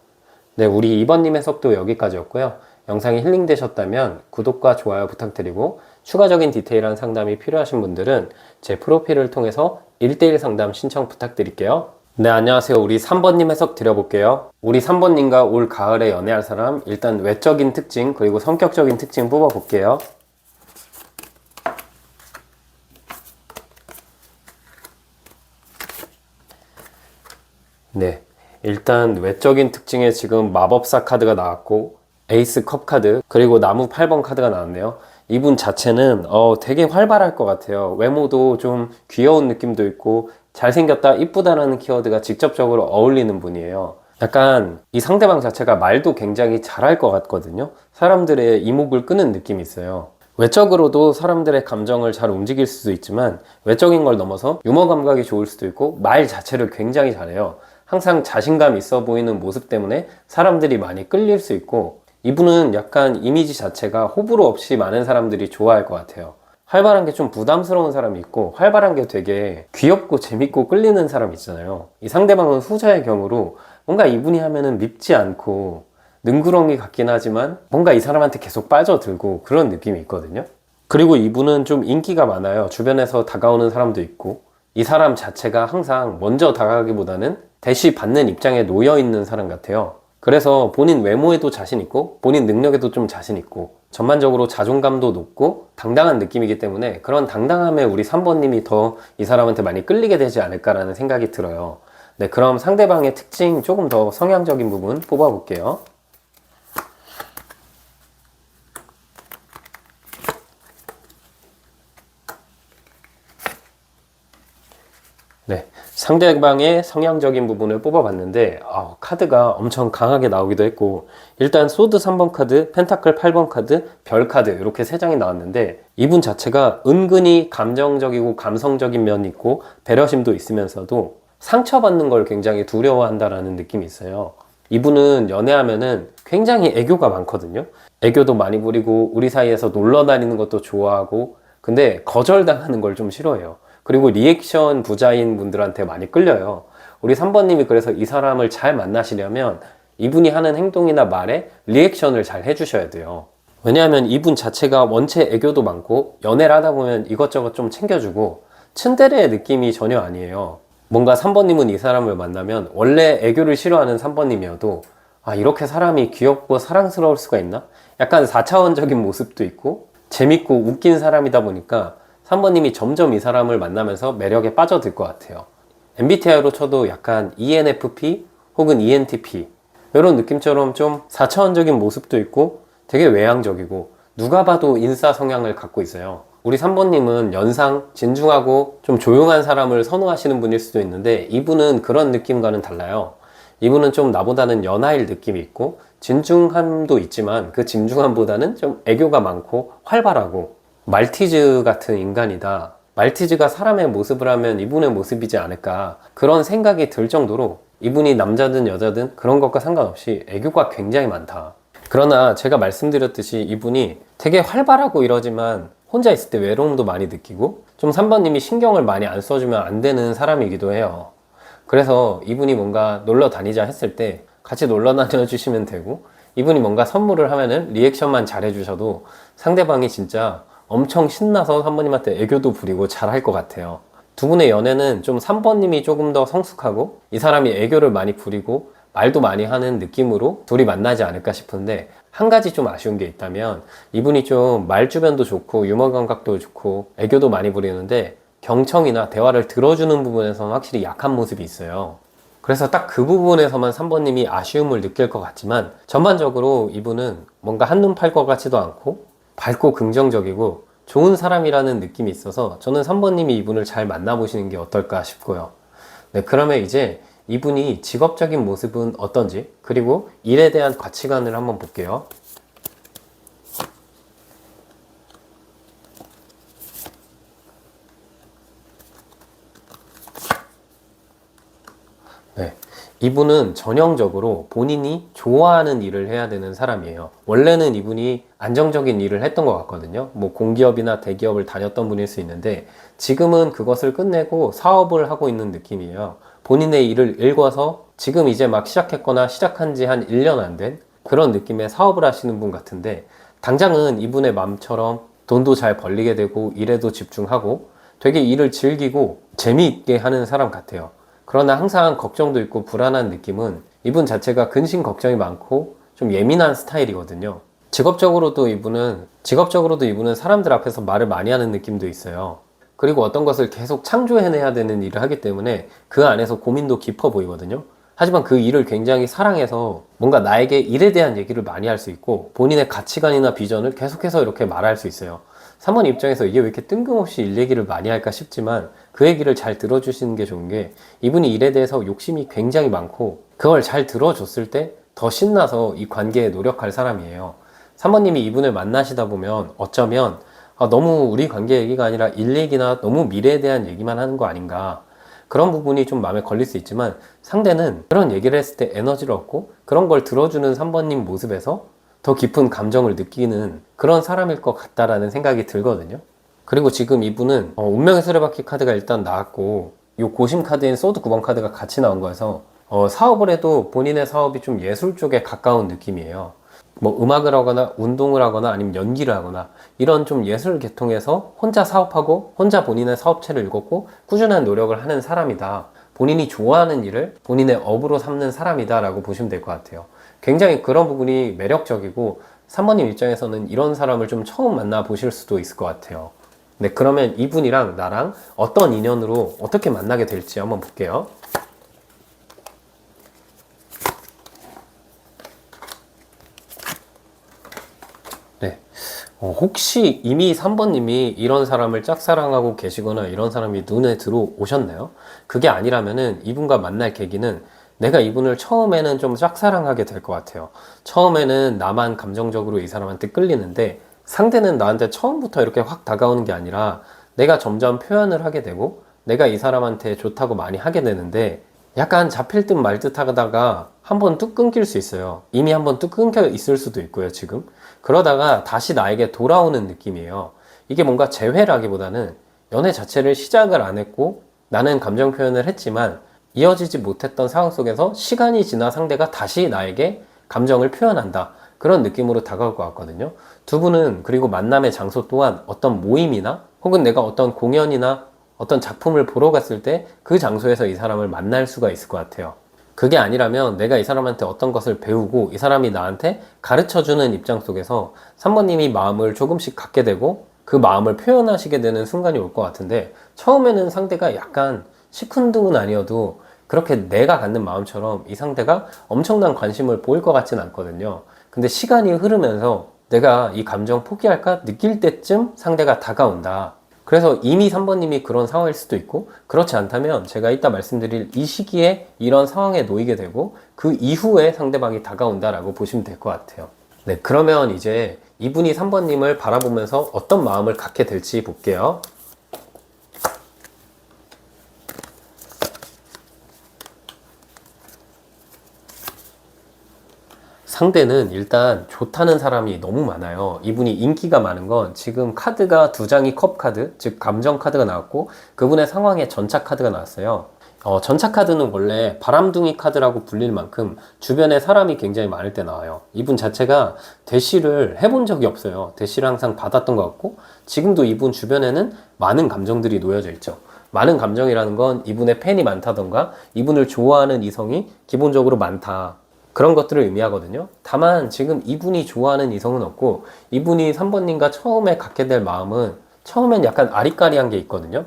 네, 우리 이번님 해석도 여기까지였고요. 영상이 힐링되셨다면 구독과 좋아요 부탁드리고, 추가적인 디테일한 상담이 필요하신 분들은 제 프로필을 통해서 1대1 상담 신청 부탁드릴게요. 네, 안녕하세요. 우리 3번님 해석 드려볼게요. 우리 3번님과 올 가을에 연애할 사람, 일단 외적인 특징 그리고 성격적인 특징 뽑아볼게요. 네, 일단 외적인 특징에 지금 마법사 카드가 나왔고 에이스 컵 카드, 그리고 나무 8번 카드가 나왔네요. 이분 자체는 되게 활발할 것 같아요. 외모도 좀 귀여운 느낌도 있고 잘생겼다, 이쁘다라는 키워드가 직접적으로 어울리는 분이에요. 약간 이 상대방 자체가 말도 굉장히 잘할 것 같거든요. 사람들의 이목을 끄는 느낌이 있어요. 외적으로도 사람들의 감정을 잘 움직일 수도 있지만 외적인 걸 넘어서 유머 감각이 좋을 수도 있고 말 자체를 굉장히 잘해요. 항상 자신감 있어 보이는 모습 때문에 사람들이 많이 끌릴 수 있고, 이분은 약간 이미지 자체가 호불호 없이 많은 사람들이 좋아할 것 같아요. 활발한 게 좀 부담스러운 사람이 있고 활발한 게 되게 귀엽고 재밌고 끌리는 사람 있잖아요. 이 상대방은 후자의 경우로 뭔가 이분이 하면은 밉지 않고 능구렁이 같긴 하지만 뭔가 이 사람한테 계속 빠져들고 그런 느낌이 있거든요. 그리고 이분은 좀 인기가 많아요. 주변에서 다가오는 사람도 있고, 이 사람 자체가 항상 먼저 다가가기보다는 대시 받는 입장에 놓여 있는 사람 같아요. 그래서 본인 외모에도 자신 있고 본인 능력에도 좀 자신 있고 전반적으로 자존감도 높고 당당한 느낌이기 때문에 그런 당당함에 우리 3번님이 더 이 사람한테 많이 끌리게 되지 않을까라는 생각이 들어요. 네, 그럼 상대방의 특징 조금 더 성향적인 부분 뽑아볼게요. 네, 상대방의 성향적인 부분을 뽑아봤는데 카드가 엄청 강하게 나오기도 했고, 일단 소드 3번 카드, 펜타클 8번 카드, 별 카드 이렇게 3장이 나왔는데, 이분 자체가 은근히 감정적이고 감성적인 면이 있고 배려심도 있으면서도 상처받는 걸 굉장히 두려워한다라는 느낌이 있어요. 이분은 연애하면은 굉장히 애교가 많거든요. 애교도 많이 부리고 우리 사이에서 놀러 다니는 것도 좋아하고, 근데 거절당하는 걸 좀 싫어해요. 그리고 리액션 부자인 분들한테 많이 끌려요. 우리 3번님이 그래서 이 사람을 잘 만나시려면 이분이 하는 행동이나 말에 리액션을 잘 해주셔야 돼요. 왜냐하면 이분 자체가 원체 애교도 많고 연애를 하다 보면 이것저것 좀 챙겨주고 츤데레의 느낌이 전혀 아니에요. 뭔가 3번님은 이 사람을 만나면 원래 애교를 싫어하는 3번님이어도 이렇게 사람이 귀엽고 사랑스러울 수가 있나? 약간 4차원적인 모습도 있고 재밌고 웃긴 사람이다 보니까 3번님이 점점 이 사람을 만나면서 매력에 빠져들 것 같아요. MBTI로 쳐도 약간 ENFP 혹은 ENTP 이런 느낌처럼 좀 4차원적인 모습도 있고 되게 외향적이고 누가 봐도 인싸 성향을 갖고 있어요. 우리 3번님은 연상, 진중하고 좀 조용한 사람을 선호하시는 분일 수도 있는데, 이분은 그런 느낌과는 달라요. 이분은 좀 나보다는 연하일 느낌이 있고 진중함도 있지만 그 진중함보다는 좀 애교가 많고 활발하고 말티즈 같은 인간이다. 말티즈가 사람의 모습을 하면 이분의 모습이지 않을까, 그런 생각이 들 정도로 이분이 남자든 여자든 그런 것과 상관없이 애교가 굉장히 많다. 그러나 제가 말씀드렸듯이 이분이 되게 활발하고 이러지만 혼자 있을 때 외로움도 많이 느끼고 좀 3번님이 신경을 많이 안 써주면 안 되는 사람이기도 해요. 그래서 이분이 뭔가 놀러 다니자 했을 때 같이 놀러 다녀 주시면 되고, 이분이 뭔가 선물을 하면은 리액션만 잘 해주셔도 상대방이 진짜 엄청 신나서 3번님한테 애교도 부리고 잘할 것 같아요. 두 분의 연애는 좀 3번님이 조금 더 성숙하고 이 사람이 애교를 많이 부리고 말도 많이 하는 느낌으로 둘이 만나지 않을까 싶은데, 한 가지 좀 아쉬운 게 있다면 이분이 좀 말주변도 좋고 유머 감각도 좋고 애교도 많이 부리는데 경청이나 대화를 들어주는 부분에서는 확실히 약한 모습이 있어요. 그래서 딱 그 부분에서만 3번님이 아쉬움을 느낄 것 같지만, 전반적으로 이분은 뭔가 한눈 팔 것 같지도 않고 밝고 긍정적이고 좋은 사람이라는 느낌이 있어서 저는 3번님이 이분을 잘 만나보시는 게 어떨까 싶고요. 네, 그러면 이제 이분이 직업적인 모습은 어떤지, 그리고 일에 대한 가치관을 한번 볼게요. 네, 이분은 전형적으로 본인이 좋아하는 일을 해야 되는 사람이에요. 원래는 이분이 안정적인 일을 했던 것 같거든요. 뭐 공기업이나 대기업을 다녔던 분일 수 있는데 지금은 그것을 끝내고 사업을 하고 있는 느낌이에요. 본인의 일을 읽어서 지금 이제 막 시작했거나 시작한 지 한 1년 안 된 그런 느낌의 사업을 하시는 분 같은데, 당장은 이분의 마음처럼 돈도 잘 벌리게 되고 일에도 집중하고 되게 일을 즐기고 재미있게 하는 사람 같아요. 그러나 항상 걱정도 있고 불안한 느낌은 이분 자체가 근심 걱정이 많고 좀 예민한 스타일이거든요. 직업적으로도 이분은 사람들 앞에서 말을 많이 하는 느낌도 있어요. 그리고 어떤 것을 계속 창조해내야 되는 일을 하기 때문에 그 안에서 고민도 깊어 보이거든요. 하지만 그 일을 굉장히 사랑해서 뭔가 나에게 일에 대한 얘기를 많이 할 수 있고 본인의 가치관이나 비전을 계속해서 이렇게 말할 수 있어요. 3번 입장에서 이게 왜 이렇게 뜬금없이 일 얘기를 많이 할까 싶지만, 그 얘기를 잘 들어주시는 게 좋은 게, 이분이 일에 대해서 욕심이 굉장히 많고 그걸 잘 들어줬을 때 더 신나서 이 관계에 노력할 사람이에요. 3번님이 이분을 만나시다 보면 어쩌면 너무 우리 관계 얘기가 아니라 일 얘기나 너무 미래에 대한 얘기만 하는 거 아닌가, 그런 부분이 좀 마음에 걸릴 수 있지만, 상대는 그런 얘기를 했을 때 에너지를 얻고 그런 걸 들어주는 3번님 모습에서 더 깊은 감정을 느끼는 그런 사람일 것 같다라는 생각이 들거든요. 그리고 지금 이분은 운명의 수레바퀴 카드가 일단 나왔고 이 고심 카드인 소드 9번 카드가 같이 나온 거여서 사업을 해도 본인의 사업이 좀 예술 쪽에 가까운 느낌이에요. 뭐 음악을 하거나 운동을 하거나 아니면 연기를 하거나 이런 좀 예술 계통에서 혼자 사업하고 혼자 본인의 사업체를 읽었고 꾸준한 노력을 하는 사람이다. 본인이 좋아하는 일을 본인의 업으로 삼는 사람이다 라고 보시면 될 것 같아요. 굉장히 그런 부분이 매력적이고 3번님 입장에서는 이런 사람을 좀 처음 만나 보실 수도 있을 것 같아요. 네, 그러면 이분이랑 나랑 어떤 인연으로 어떻게 만나게 될지 한번 볼게요. 네, 혹시 이미 3번님이 이런 사람을 짝사랑하고 계시거나 이런 사람이 눈에 들어오셨나요? 그게 아니라면은 이분과 만날 계기는 내가 이분을 처음에는 좀 짝사랑하게 될 것 같아요. 처음에는 나만 감정적으로 이 사람한테 끌리는데 상대는 나한테 처음부터 이렇게 확 다가오는 게 아니라 내가 점점 표현을 하게 되고 내가 이 사람한테 좋다고 많이 하게 되는데 약간 잡힐 듯 말 듯 하다가 한번 뚝 끊길 수 있어요. 이미 한번 뚝 끊겨 있을 수도 있고요, 지금. 그러다가 다시 나에게 돌아오는 느낌이에요. 이게 뭔가 재회라기보다는 연애 자체를 시작을 안 했고 나는 감정 표현을 했지만 이어지지 못했던 상황 속에서 시간이 지나 상대가 다시 나에게 감정을 표현한다. 그런 느낌으로 다가올 것 같거든요. 두 분은 그리고 만남의 장소 또한 어떤 모임이나 혹은 내가 어떤 공연이나 어떤 작품을 보러 갔을 때 그 장소에서 이 사람을 만날 수가 있을 것 같아요. 그게 아니라면 내가 이 사람한테 어떤 것을 배우고 이 사람이 나한테 가르쳐주는 입장 속에서 3번님이 마음을 조금씩 갖게 되고 그 마음을 표현하시게 되는 순간이 올 것 같은데 처음에는 상대가 약간 시큰둥은 아니어도 그렇게 내가 갖는 마음처럼 이 상대가 엄청난 관심을 보일 것 같진 않거든요. 근데 시간이 흐르면서 내가 이 감정 포기할까 느낄 때쯤 상대가 다가온다. 그래서 이미 3번님이 그런 상황일 수도 있고 그렇지 않다면 제가 이따 말씀드릴 이 시기에 이런 상황에 놓이게 되고 그 이후에 상대방이 다가온다라고 보시면 될 것 같아요. 네, 그러면 이제 이분이 3번님을 바라보면서 어떤 마음을 갖게 될지 볼게요. 상대는 일단 좋다는 사람이 너무 많아요. 이분이 인기가 많은 건 지금 카드가 두 장이 컵 카드, 즉 감정 카드가 나왔고 그분의 상황에 전차 카드가 나왔어요. 전차 카드는 원래 바람둥이 카드라고 불릴 만큼 주변에 사람이 굉장히 많을 때 나와요. 이분 자체가 대시를 해본 적이 없어요. 대시를 항상 받았던 것 같고 지금도 이분 주변에는 많은 감정들이 놓여져 있죠. 많은 감정이라는 건 이분의 팬이 많다던가 이분을 좋아하는 이성이 기본적으로 많다. 그런 것들을 의미하거든요. 다만 지금 이분이 좋아하는 이성은 없고 이분이 3번님과 처음에 갖게 될 마음은 처음엔 약간 아리까리한 게 있거든요.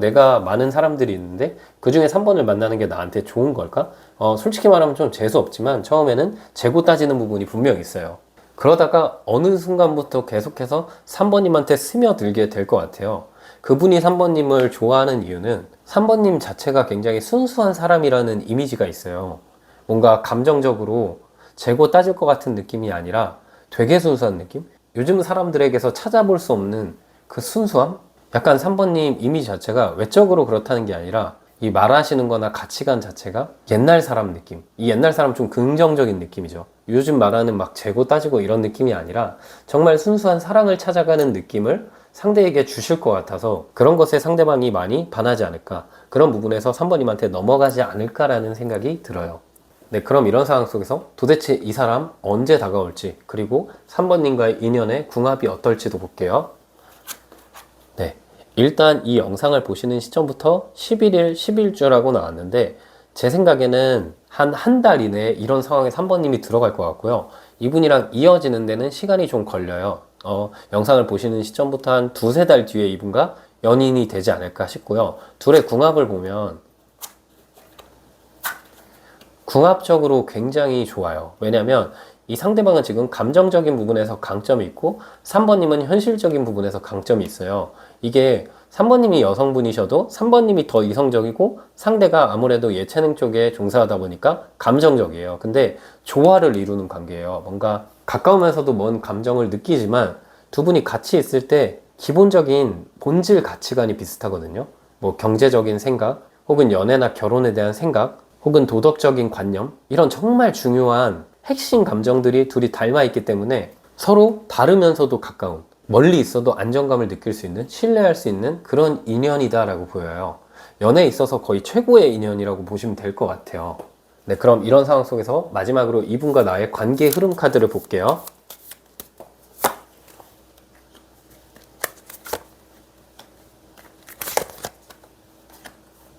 내가 많은 사람들이 있는데 그 중에 3번을 만나는 게 나한테 좋은 걸까? 솔직히 말하면 좀 재수 없지만 처음에는 재고 따지는 부분이 분명히 있어요. 그러다가 어느 순간부터 계속해서 3번님한테 스며들게 될 것 같아요. 그분이 3번님을 좋아하는 이유는 3번님 자체가 굉장히 순수한 사람이라는 이미지가 있어요. 뭔가 감정적으로 재고 따질 것 같은 느낌이 아니라 되게 순수한 느낌? 요즘 사람들에게서 찾아볼 수 없는 그 순수함? 약간 3번님 이미지 자체가 외적으로 그렇다는 게 아니라 이 말하시는 거나 가치관 자체가 옛날 사람 느낌. 이 옛날 사람 좀 긍정적인 느낌이죠. 요즘 말하는 막 재고 따지고 이런 느낌이 아니라 정말 순수한 사랑을 찾아가는 느낌을 상대에게 주실 것 같아서 그런 것에 상대방이 많이 반하지 않을까. 그런 부분에서 3번님한테 넘어가지 않을까라는 생각이 들어요. 네, 그럼 이런 상황 속에서 도대체 이 사람 언제 다가올지 그리고 3번님과의 인연의 궁합이 어떨지도 볼게요. 네, 일단 이 영상을 보시는 시점부터 11일, 11주라고 나왔는데 제 생각에는 한 달 이내에 이런 상황에 3번님이 들어갈 것 같고요. 이분이랑 이어지는 데는 시간이 좀 걸려요. 영상을 보시는 시점부터 한 두세 달 뒤에 이분과 연인이 되지 않을까 싶고요. 둘의 궁합을 보면 궁합적으로 굉장히 좋아요. 왜냐면 이 상대방은 지금 감정적인 부분에서 강점이 있고 3번님은 현실적인 부분에서 강점이 있어요. 이게 3번님이 여성분이셔도 3번님이 더 이성적이고 상대가 아무래도 예체능 쪽에 종사하다 보니까 감정적이에요. 근데 조화를 이루는 관계예요. 뭔가 가까우면서도 먼 감정을 느끼지만 두 분이 같이 있을 때 기본적인 본질 가치관이 비슷하거든요. 뭐 경제적인 생각 혹은 연애나 결혼에 대한 생각 혹은 도덕적인 관념 이런 정말 중요한 핵심 감정들이 둘이 닮아 있기 때문에 서로 다르면서도 가까운 멀리 있어도 안정감을 느낄 수 있는 신뢰할 수 있는 그런 인연이다라고 보여요. 연애에 있어서 거의 최고의 인연이라고 보시면 될 것 같아요. 네, 그럼 이런 상황 속에서 마지막으로 이분과 나의 관계 흐름 카드를 볼게요.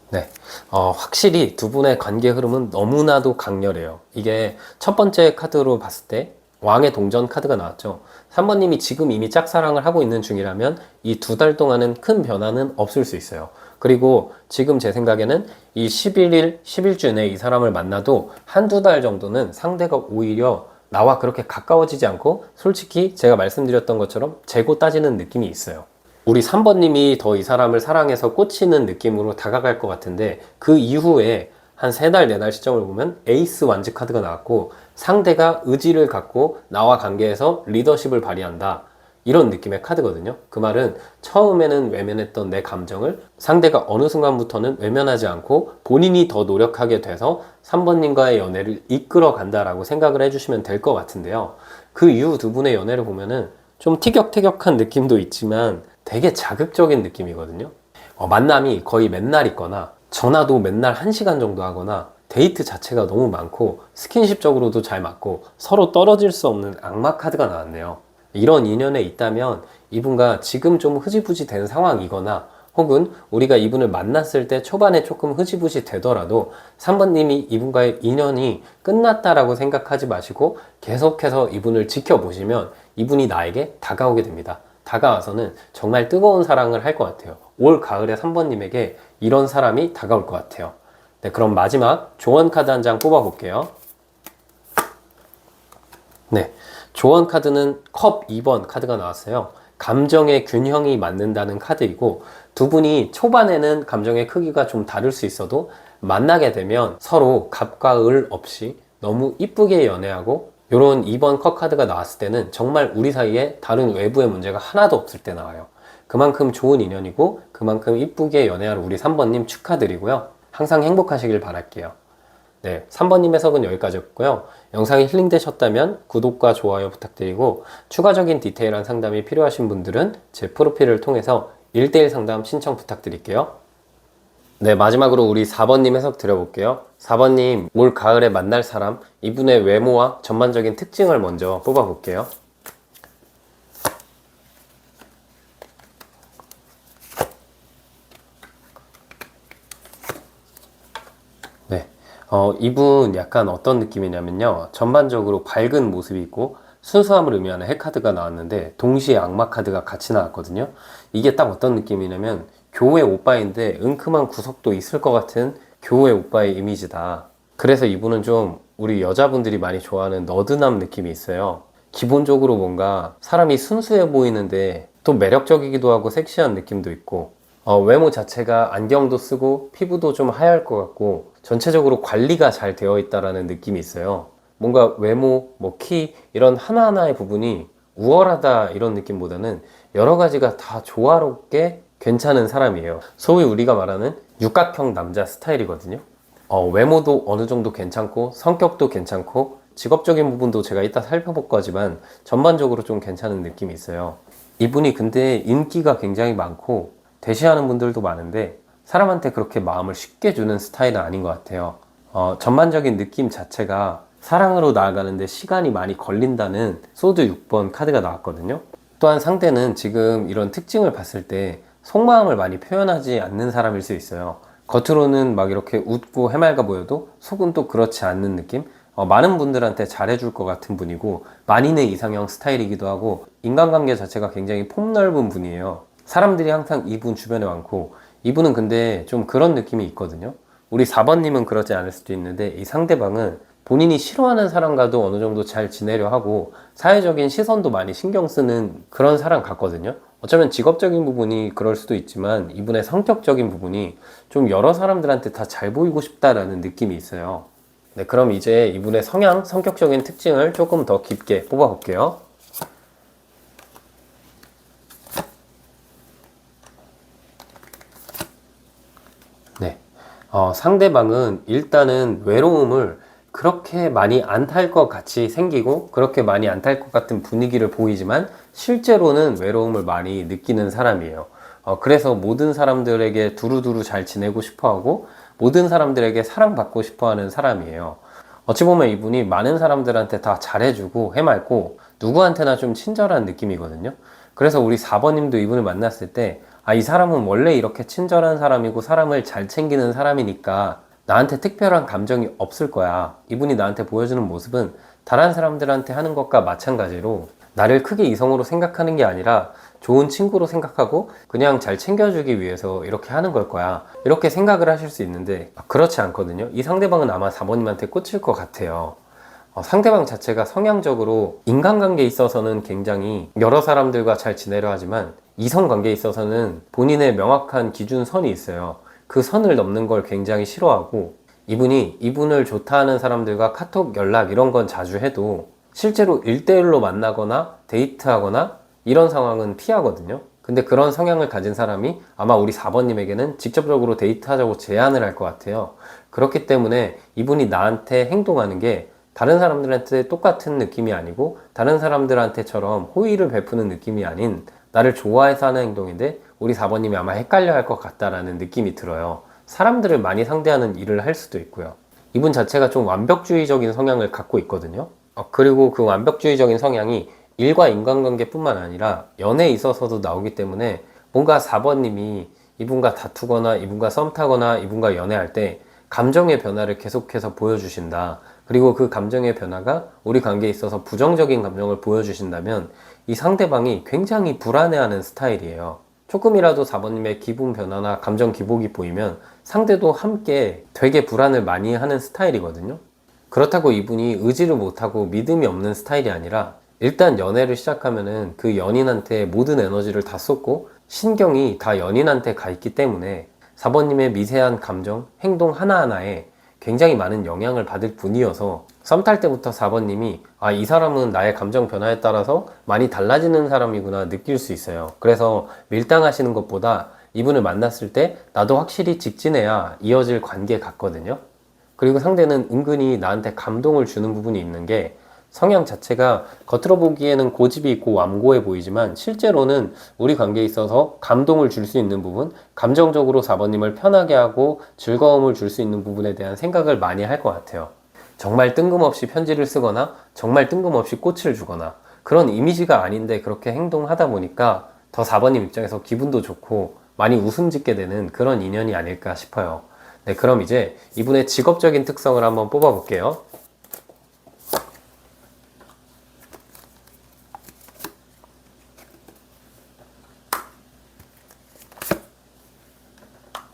네, 확실히 두 분의 관계 흐름은 너무나도 강렬해요. 이게 첫 번째 카드로 봤을 때 왕의 동전 카드가 나왔죠. 3번님이 지금 이미 짝사랑을 하고 있는 중이라면 이 두 달 동안은 큰 변화는 없을 수 있어요. 그리고 지금 제 생각에는 이 11일, 11주 내에 이 사람을 만나도 한두 달 정도는 상대가 오히려 나와 그렇게 가까워지지 않고 솔직히 제가 말씀드렸던 것처럼 재고 따지는 느낌이 있어요. 우리 3번님이 더 이 사람을 사랑해서 꽂히는 느낌으로 다가갈 것 같은데, 그 이후에 한 3달, 4달 시점을 보면 에이스 완즈 카드가 나왔고, 상대가 의지를 갖고 나와 관계에서 리더십을 발휘한다, 이런 느낌의 카드거든요. 그 말은 처음에는 외면했던 내 감정을 상대가 어느 순간부터는 외면하지 않고 본인이 더 노력하게 돼서 3번님과의 연애를 이끌어 간다라고 생각을 해주시면 될 것 같은데요. 그 이후 두 분의 연애를 보면은 좀 티격태격한 느낌도 있지만 되게 자극적인 느낌이거든요. 만남이 거의 맨날 있거나 전화도 맨날 1시간 정도 하거나 데이트 자체가 너무 많고 스킨십적으로도 잘 맞고 서로 떨어질 수 없는 악마 카드가 나왔네요. 이런 인연에 있다면 이분과 지금 좀 흐지부지 된 상황이거나 혹은 우리가 이분을 만났을 때 초반에 조금 흐지부지 되더라도 3번님이 이분과의 인연이 끝났다라고 생각하지 마시고 계속해서 이분을 지켜보시면 이분이 나에게 다가오게 됩니다. 다가와서는 정말 뜨거운 사랑을 할 것 같아요. 올 가을에 3번님에게 이런 사람이 다가올 것 같아요. 네, 그럼 마지막 조언 카드 한 장 뽑아 볼게요. 네, 조언 카드는 컵 2번 카드가 나왔어요. 감정의 균형이 맞는다는 카드이고, 두 분이 초반에는 감정의 크기가 좀 다를 수 있어도 만나게 되면 서로 갑과 을 없이 너무 이쁘게 연애하고, 이런 2번 컵 카드가 나왔을 때는 정말 우리 사이에 다른 외부의 문제가 하나도 없을 때 나와요. 그만큼 좋은 인연이고 그만큼 이쁘게 연애할 우리 3번님 축하드리고요. 항상 행복하시길 바랄게요. 네, 3번님 해석은 여기까지였고요. 영상이 힐링되셨다면 구독과 좋아요 부탁드리고, 추가적인 디테일한 상담이 필요하신 분들은 제 프로필을 통해서 1대1 상담 신청 부탁드릴게요. 네, 마지막으로 우리 4번님 해석 드려볼게요. 4번님, 올 가을에 만날 사람, 이분의 외모와 전반적인 특징을 먼저 뽑아볼게요. 네, 이분 약간 어떤 느낌이냐면요, 전반적으로 밝은 모습이 있고 순수함을 의미하는 해카드가 나왔는데 동시에 악마 카드가 같이 나왔거든요. 이게 딱 어떤 느낌이냐면 교회 오빠인데 은큼한 구석도 있을 것 같은 교회 오빠의 이미지다. 그래서 이분은 좀 우리 여자분들이 많이 좋아하는 너드남 느낌이 있어요. 기본적으로 뭔가 사람이 순수해 보이는데 또 매력적이기도 하고 섹시한 느낌도 있고, 외모 자체가 안경도 쓰고 피부도 좀 하얄 것 같고 전체적으로 관리가 잘 되어 있다라는 느낌이 있어요. 뭔가 외모, 뭐 키 이런 하나하나의 부분이 우월하다 이런 느낌보다는 여러 가지가 다 조화롭게 괜찮은 사람이에요. 소위 우리가 말하는 육각형 남자 스타일이거든요. 외모도 어느 정도 괜찮고 성격도 괜찮고 직업적인 부분도 제가 이따 살펴볼 거지만 전반적으로 좀 괜찮은 느낌이 있어요. 이분이 근데 인기가 굉장히 많고 대시하는 분들도 많은데 사람한테 그렇게 마음을 쉽게 주는 스타일은 아닌 것 같아요. 전반적인 느낌 자체가 사랑으로 나아가는데 시간이 많이 걸린다는 소드 6번 카드가 나왔거든요. 또한 상대는 지금 이런 특징을 봤을 때 속마음을 많이 표현하지 않는 사람일 수 있어요. 겉으로는 막 이렇게 웃고 해맑아 보여도 속은 또 그렇지 않는 느낌? 많은 분들한테 잘해줄 것 같은 분이고 만인의 이상형 스타일이기도 하고 인간관계 자체가 굉장히 폭넓은 분이에요. 사람들이 항상 이분 주변에 많고, 이분은 근데 좀 그런 느낌이 있거든요. 우리 4번님은 그렇지 않을 수도 있는데 이 상대방은 본인이 싫어하는 사람과도 어느 정도 잘 지내려 하고 사회적인 시선도 많이 신경 쓰는 그런 사람 같거든요. 어쩌면 직업적인 부분이 그럴 수도 있지만 이분의 성격적인 부분이 좀 여러 사람들한테 다 잘 보이고 싶다라는 느낌이 있어요. 네, 그럼 이제 이분의 성향, 성격적인 특징을 조금 더 깊게 뽑아볼게요. 네, 상대방은 일단은 외로움을 그렇게 많이 안 탈 것 같이 생기고 그렇게 많이 안 탈 것 같은 분위기를 보이지만 실제로는 외로움을 많이 느끼는 사람이에요. 그래서 모든 사람들에게 두루두루 잘 지내고 싶어 하고 모든 사람들에게 사랑받고 싶어 하는 사람이에요. 어찌 보면 이분이 많은 사람들한테 다 잘해주고 해맑고 누구한테나 좀 친절한 느낌이거든요. 그래서 우리 4번님도 이분을 만났을 때 이 사람은 원래 이렇게 친절한 사람이고 사람을 잘 챙기는 사람이니까 나한테 특별한 감정이 없을 거야. 이분이 나한테 보여주는 모습은 다른 사람들한테 하는 것과 마찬가지로 나를 크게 이성으로 생각하는 게 아니라 좋은 친구로 생각하고 그냥 잘 챙겨주기 위해서 이렇게 하는 걸 거야. 이렇게 생각을 하실 수 있는데 그렇지 않거든요. 이 상대방은 아마 4번님한테 꽂힐 것 같아요. 상대방 자체가 성향적으로 인간관계에 있어서는 굉장히 여러 사람들과 잘 지내려 하지만 이성관계에 있어서는 본인의 명확한 기준선이 있어요. 그 선을 넘는 걸 굉장히 싫어하고, 이분이 이분을 좋다 하는 사람들과 카톡 연락 이런 건 자주 해도 실제로 1대1로 만나거나 데이트하거나 이런 상황은 피하거든요. 근데 그런 성향을 가진 사람이 아마 우리 4번님에게는 직접적으로 데이트하자고 제안을 할 것 같아요. 그렇기 때문에 이분이 나한테 행동하는 게 다른 사람들한테 똑같은 느낌이 아니고 다른 사람들한테처럼 호의를 베푸는 느낌이 아닌 나를 좋아해서 하는 행동인데 우리 4번님이 아마 헷갈려 할 것 같다라는 느낌이 들어요. 사람들을 많이 상대하는 일을 할 수도 있고요. 이분 자체가 좀 완벽주의적인 성향을 갖고 있거든요. 그리고 그 완벽주의적인 성향이 일과 인간관계뿐만 아니라 연애에 있어서도 나오기 때문에 뭔가 4번님이 이분과 다투거나 이분과 썸 타거나 이분과 연애할 때 감정의 변화를 계속해서 보여주신다. 그리고 그 감정의 변화가 우리 관계에 있어서 부정적인 감정을 보여주신다면 이 상대방이 굉장히 불안해하는 스타일이에요. 조금이라도 4번님의 기분 변화나 감정 기복이 보이면 상대도 함께 되게 불안을 많이 하는 스타일이거든요. 그렇다고 이분이 의지를 못하고 믿음이 없는 스타일이 아니라 일단 연애를 시작하면은 그 연인한테 모든 에너지를 다 쏟고 신경이 다 연인한테 가 있기 때문에 4번님의 미세한 감정, 행동 하나하나에 굉장히 많은 영향을 받을 분이어서 썸 탈 때부터 4번님이 이 사람은 나의 감정 변화에 따라서 많이 달라지는 사람이구나 느낄 수 있어요. 그래서 밀당하시는 것보다 이분을 만났을 때 나도 확실히 직진해야 이어질 관계 같거든요. 그리고 상대는 은근히 나한테 감동을 주는 부분이 있는 게 성향 자체가 겉으로 보기에는 고집이 있고 완고해 보이지만 실제로는 우리 관계에 있어서 감동을 줄 수 있는 부분, 감정적으로 4번님을 편하게 하고 즐거움을 줄 수 있는 부분에 대한 생각을 많이 할 것 같아요. 정말 뜬금없이 편지를 쓰거나 정말 뜬금없이 꽃을 주거나 그런 이미지가 아닌데 그렇게 행동하다 보니까 더 4번님 입장에서 기분도 좋고 많이 웃음 짓게 되는 그런 인연이 아닐까 싶어요. 네, 그럼 이제 이분의 직업적인 특성을 한번 뽑아 볼게요.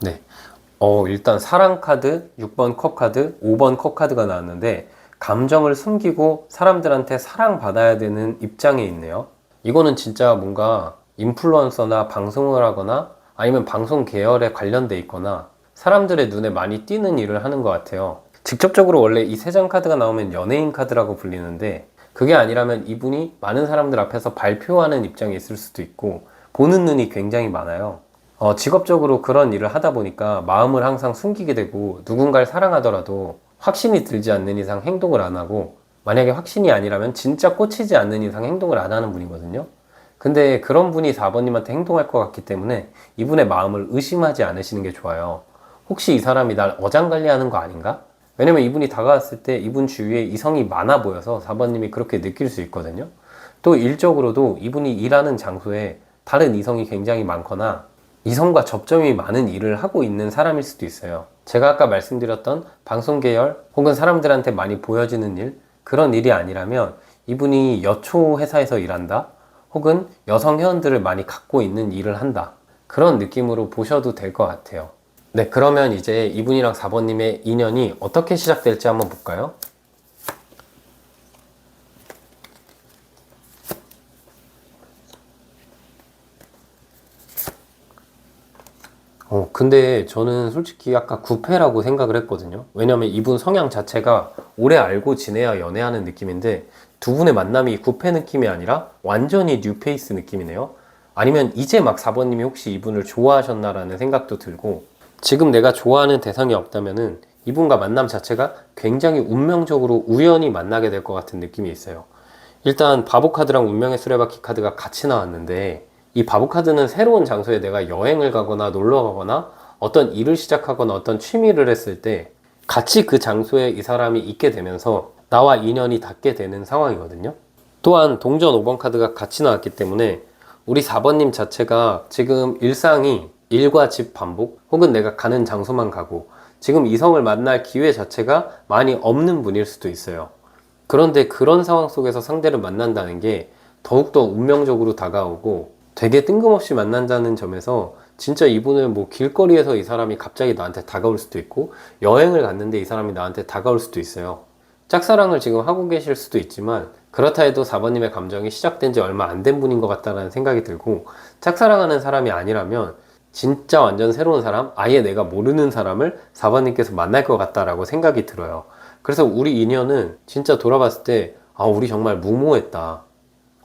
네. 일단 사랑 카드, 6번 컵 카드, 5번 컵 카드가 나왔는데 감정을 숨기고 사람들한테 사랑받아야 되는 입장에 있네요. 이거는 진짜 뭔가 인플루언서나 방송을 하거나 아니면 방송 계열에 관련돼 있거나 사람들의 눈에 많이 띄는 일을 하는 것 같아요. 직접적으로 원래 이 세 장 카드가 나오면 연예인 카드라고 불리는데 그게 아니라면 이분이 많은 사람들 앞에서 발표하는 입장에 있을 수도 있고 보는 눈이 굉장히 많아요. 직업적으로 그런 일을 하다 보니까 마음을 항상 숨기게 되고 누군가를 사랑하더라도 확신이 들지 않는 이상 행동을 안 하고 만약에 확신이 아니라면 진짜 꽂히지 않는 이상 행동을 안 하는 분이거든요. 근데 그런 분이 4번님한테 행동할 것 같기 때문에 이분의 마음을 의심하지 않으시는 게 좋아요. 혹시 이 사람이 날 어장관리하는 거 아닌가? 왜냐면 이분이 다가왔을 때 이분 주위에 이성이 많아 보여서 4번님이 그렇게 느낄 수 있거든요. 또 일적으로도 이분이 일하는 장소에 다른 이성이 굉장히 많거나 이성과 접점이 많은 일을 하고 있는 사람일 수도 있어요. 제가 아까 말씀드렸던 방송 계열 혹은 사람들한테 많이 보여지는 일, 그런 일이 아니라면 이분이 여초 회사에서 일한다 혹은 여성 회원들을 많이 갖고 있는 일을 한다, 그런 느낌으로 보셔도 될 것 같아요. 네, 그러면 이제 이분이랑 4번님의 인연이 어떻게 시작될지 한번 볼까요? 근데 저는 솔직히 아까 9패라고 생각을 했거든요. 왜냐면 이분 성향 자체가 오래 알고 지내야 연애하는 느낌인데 두 분의 만남이 9패 느낌이 아니라 완전히 뉴페이스 느낌이네요. 아니면 이제 막 4번님이 혹시 이분을 좋아하셨나라는 생각도 들고, 지금 내가 좋아하는 대상이 없다면은 이분과 만남 자체가 굉장히 운명적으로 우연히 만나게 될 것 같은 느낌이 있어요. 일단 바보 카드랑 운명의 수레바퀴 카드가 같이 나왔는데 이 바보 카드는 새로운 장소에 내가 여행을 가거나 놀러 가거나 어떤 일을 시작하거나 어떤 취미를 했을 때 같이 그 장소에 이 사람이 있게 되면서 나와 인연이 닿게 되는 상황이거든요. 또한 동전 5번 카드가 같이 나왔기 때문에 우리 4번님 자체가 지금 일상이 일과 집 반복 혹은 내가 가는 장소만 가고 지금 이성을 만날 기회 자체가 많이 없는 분일 수도 있어요. 그런데 그런 상황 속에서 상대를 만난다는 게 더욱더 운명적으로 다가오고 되게 뜬금없이 만난다는 점에서 진짜 이분을 뭐 길거리에서 이 사람이 갑자기 나한테 다가올 수도 있고 여행을 갔는데 이 사람이 나한테 다가올 수도 있어요. 짝사랑을 지금 하고 계실 수도 있지만 그렇다 해도 4번님의 감정이 시작된 지 얼마 안 된 분인 것 같다는 생각이 들고, 짝사랑하는 사람이 아니라면 진짜 완전 새로운 사람, 아예 내가 모르는 사람을 4번님께서 만날 것 같다라고 생각이 들어요. 그래서 우리 인연은 진짜 돌아봤을 때 우리 정말 무모했다.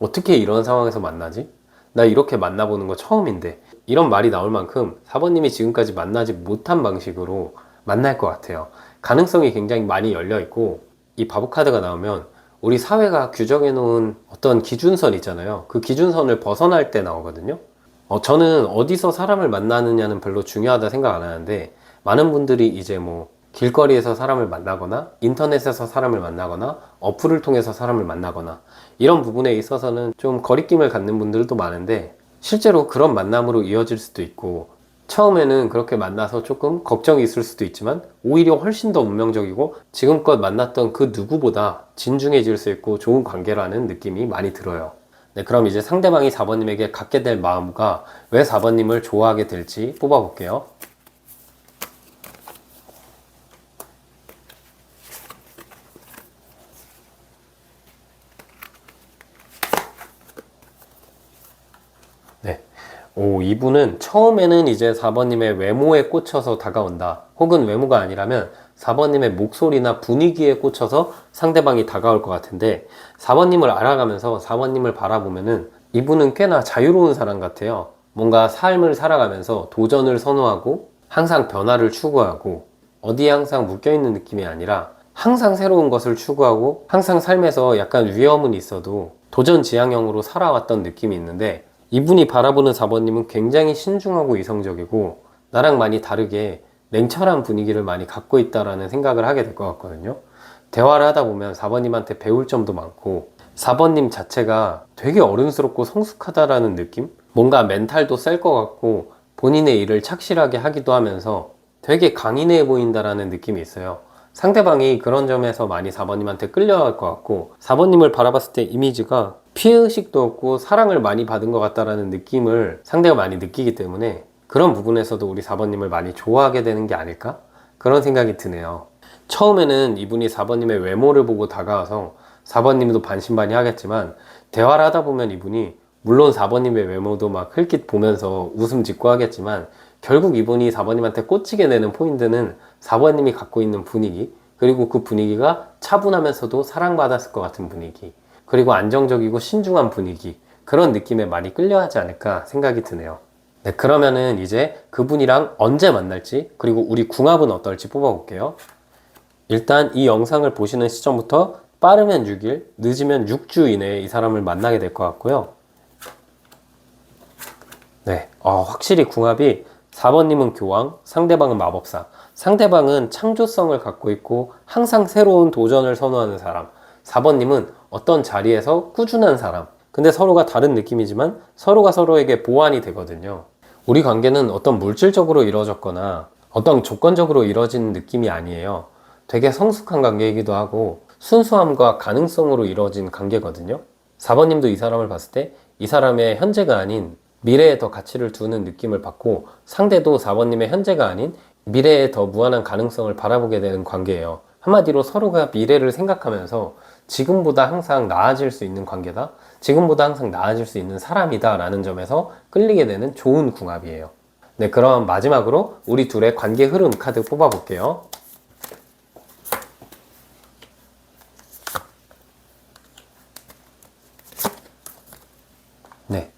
어떻게 이런 상황에서 만나지? 나 이렇게 만나보는 거 처음인데, 이런 말이 나올 만큼 4번님이 지금까지 만나지 못한 방식으로 만날 것 같아요. 가능성이 굉장히 많이 열려 있고, 이 바보 카드가 나오면 우리 사회가 규정해 놓은 어떤 기준선 있잖아요. 그 기준선을 벗어날 때 나오거든요. 저는 어디서 사람을 만나느냐는 별로 중요하다 생각 안 하는데, 많은 분들이 이제 뭐 길거리에서 사람을 만나거나 인터넷에서 사람을 만나거나 어플을 통해서 사람을 만나거나 이런 부분에 있어서는 좀 거리낌을 갖는 분들도 많은데, 실제로 그런 만남으로 이어질 수도 있고, 처음에는 그렇게 만나서 조금 걱정이 있을 수도 있지만 오히려 훨씬 더 운명적이고 지금껏 만났던 그 누구보다 진중해질 수 있고 좋은 관계라는 느낌이 많이 들어요. 네, 그럼 이제 상대방이 4번님에게 갖게 될 마음과 왜 4번님을 좋아하게 될지 뽑아볼게요. 네. 이분은 처음에는 이제 4번님의 외모에 꽂혀서 다가온다. 혹은 외모가 아니라면 4번님의 목소리나 분위기에 꽂혀서 상대방이 다가올 것 같은데, 4번님을 알아가면서 4번님을 바라보면은 이분은 꽤나 자유로운 사람 같아요. 뭔가 삶을 살아가면서 도전을 선호하고 항상 변화를 추구하고 어디에 항상 묶여있는 느낌이 아니라 항상 새로운 것을 추구하고 항상 삶에서 약간 위험은 있어도 도전 지향형으로 살아왔던 느낌이 있는데, 이분이 바라보는 4번님은 굉장히 신중하고 이성적이고 나랑 많이 다르게 냉철한 분위기를 많이 갖고 있다라는 생각을 하게 될 것 같거든요. 대화를 하다 보면 4번님한테 배울 점도 많고 4번님 자체가 되게 어른스럽고 성숙하다라는 느낌? 뭔가 멘탈도 셀 것 같고 본인의 일을 착실하게 하기도 하면서 되게 강인해 보인다라는 느낌이 있어요. 상대방이 그런 점에서 많이 4번님한테 끌려갈 것 같고, 4번님을 바라봤을 때 이미지가 피해의식도 없고 사랑을 많이 받은 것 같다라는 느낌을 상대가 많이 느끼기 때문에 그런 부분에서도 우리 4번님을 많이 좋아하게 되는 게 아닐까? 그런 생각이 드네요. 처음에는 이분이 4번님의 외모를 보고 다가와서 4번님도 반신반의하겠지만, 대화를 하다 보면 이분이 물론 4번님의 외모도 막 흘낏 보면서 웃음 짓고 하겠지만 결국 이분이 4번님한테 꽂히게 되는 포인트는 4번님이 갖고 있는 분위기, 그리고 그 분위기가 차분하면서도 사랑받았을 것 같은 분위기, 그리고 안정적이고 신중한 분위기, 그런 느낌에 많이 끌려하지 않을까 생각이 드네요. 네, 그러면은 이제 그분이랑 언제 만날지, 그리고 우리 궁합은 어떨지 뽑아볼게요. 일단 이 영상을 보시는 시점부터 빠르면 6일, 늦으면 6주 이내에 이 사람을 만나게 될 것 같고요. 네, 확실히 궁합이 4번님은 교황, 상대방은 마법사. 상대방은 창조성을 갖고 있고 항상 새로운 도전을 선호하는 사람. 4번님은 어떤 자리에서 꾸준한 사람. 근데 서로가 다른 느낌이지만 서로가 서로에게 보완이 되거든요. 우리 관계는 어떤 물질적으로 이루어졌거나 어떤 조건적으로 이루어진 느낌이 아니에요. 되게 성숙한 관계이기도 하고 순수함과 가능성으로 이루어진 관계거든요. 4번님도 이 사람을 봤을 때 이 사람의 현재가 아닌 미래에 더 가치를 두는 느낌을 받고, 상대도 4번님의 현재가 아닌 미래에 더 무한한 가능성을 바라보게 되는 관계예요. 한마디로 서로가 미래를 생각하면서 지금보다 항상 나아질 수 있는 관계다, 지금보다 항상 나아질 수 있는 사람이다 라는 점에서 끌리게 되는 좋은 궁합이에요. 네, 그럼 마지막으로 우리 둘의 관계 흐름 카드 뽑아볼게요. 네,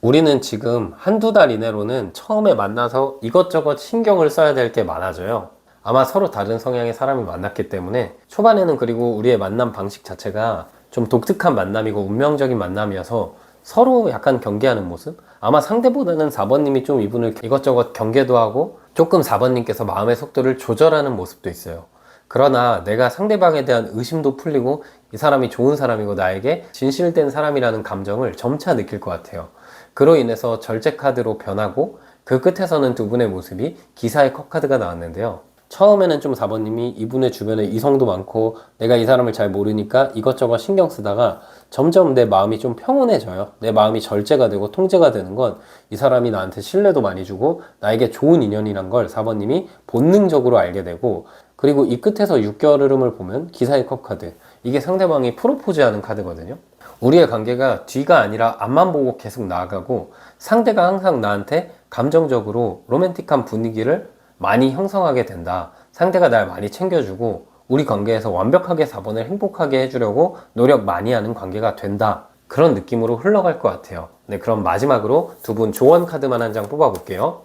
우리는 지금 한두 달 이내로는 처음에 만나서 이것저것 신경을 써야 될 게 많아져요. 아마 서로 다른 성향의 사람이 만났기 때문에 초반에는, 그리고 우리의 만남 방식 자체가 좀 독특한 만남이고 운명적인 만남이어서 서로 약간 경계하는 모습? 아마 상대보다는 4번님이 좀 이분을 이것저것 경계도 하고 조금 4번님께서 마음의 속도를 조절하는 모습도 있어요. 그러나 내가 상대방에 대한 의심도 풀리고 이 사람이 좋은 사람이고 나에게 진실된 사람이라는 감정을 점차 느낄 것 같아요. 그로 인해서 절제 카드로 변하고 그 끝에서는 두 분의 모습이 기사의 컵 카드가 나왔는데요. 처음에는 좀 4번님이 이분의 주변에 이성도 많고 내가 이 사람을 잘 모르니까 이것저것 신경 쓰다가 점점 내 마음이 좀 평온해져요. 내 마음이 절제가 되고 통제가 되는 건 이 사람이 나한테 신뢰도 많이 주고 나에게 좋은 인연이란 걸 4번님이 본능적으로 알게 되고, 그리고 이 끝에서 6개월 흐름을 보면 기사의 컵 카드. 이게 상대방이 프로포즈하는 카드거든요. 우리의 관계가 뒤가 아니라 앞만 보고 계속 나아가고 상대가 항상 나한테 감정적으로 로맨틱한 분위기를 많이 형성하게 된다. 상대가 날 많이 챙겨주고 우리 관계에서 완벽하게 4번을 행복하게 해주려고 노력 많이 하는 관계가 된다. 그런 느낌으로 흘러갈 것 같아요. 네, 그럼 마지막으로 두 분 조언 카드만 한 장 뽑아볼게요.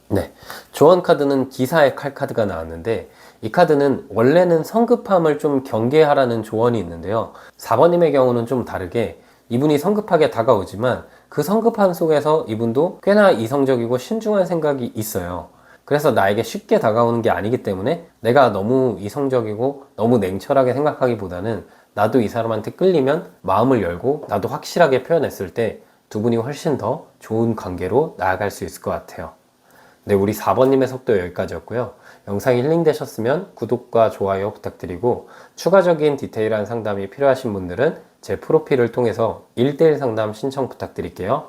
네, 조언 카드는 기사의 칼 카드가 나왔는데 이 카드는 원래는 성급함을 좀 경계하라는 조언이 있는데요. 4번님의 경우는 좀 다르게 이분이 성급하게 다가오지만 그 성급함 속에서 이분도 꽤나 이성적이고 신중한 생각이 있어요. 그래서 나에게 쉽게 다가오는 게 아니기 때문에 내가 너무 이성적이고 너무 냉철하게 생각하기보다는 나도 이 사람한테 끌리면 마음을 열고 나도 확실하게 표현했을 때 두 분이 훨씬 더 좋은 관계로 나아갈 수 있을 것 같아요. 네, 우리 4번님의 속도 여기까지였고요. 영상이 힐링되셨으면 구독과 좋아요 부탁드리고 추가적인 디테일한 상담이 필요하신 분들은 제 프로필을 통해서 1대1 상담 신청 부탁드릴게요.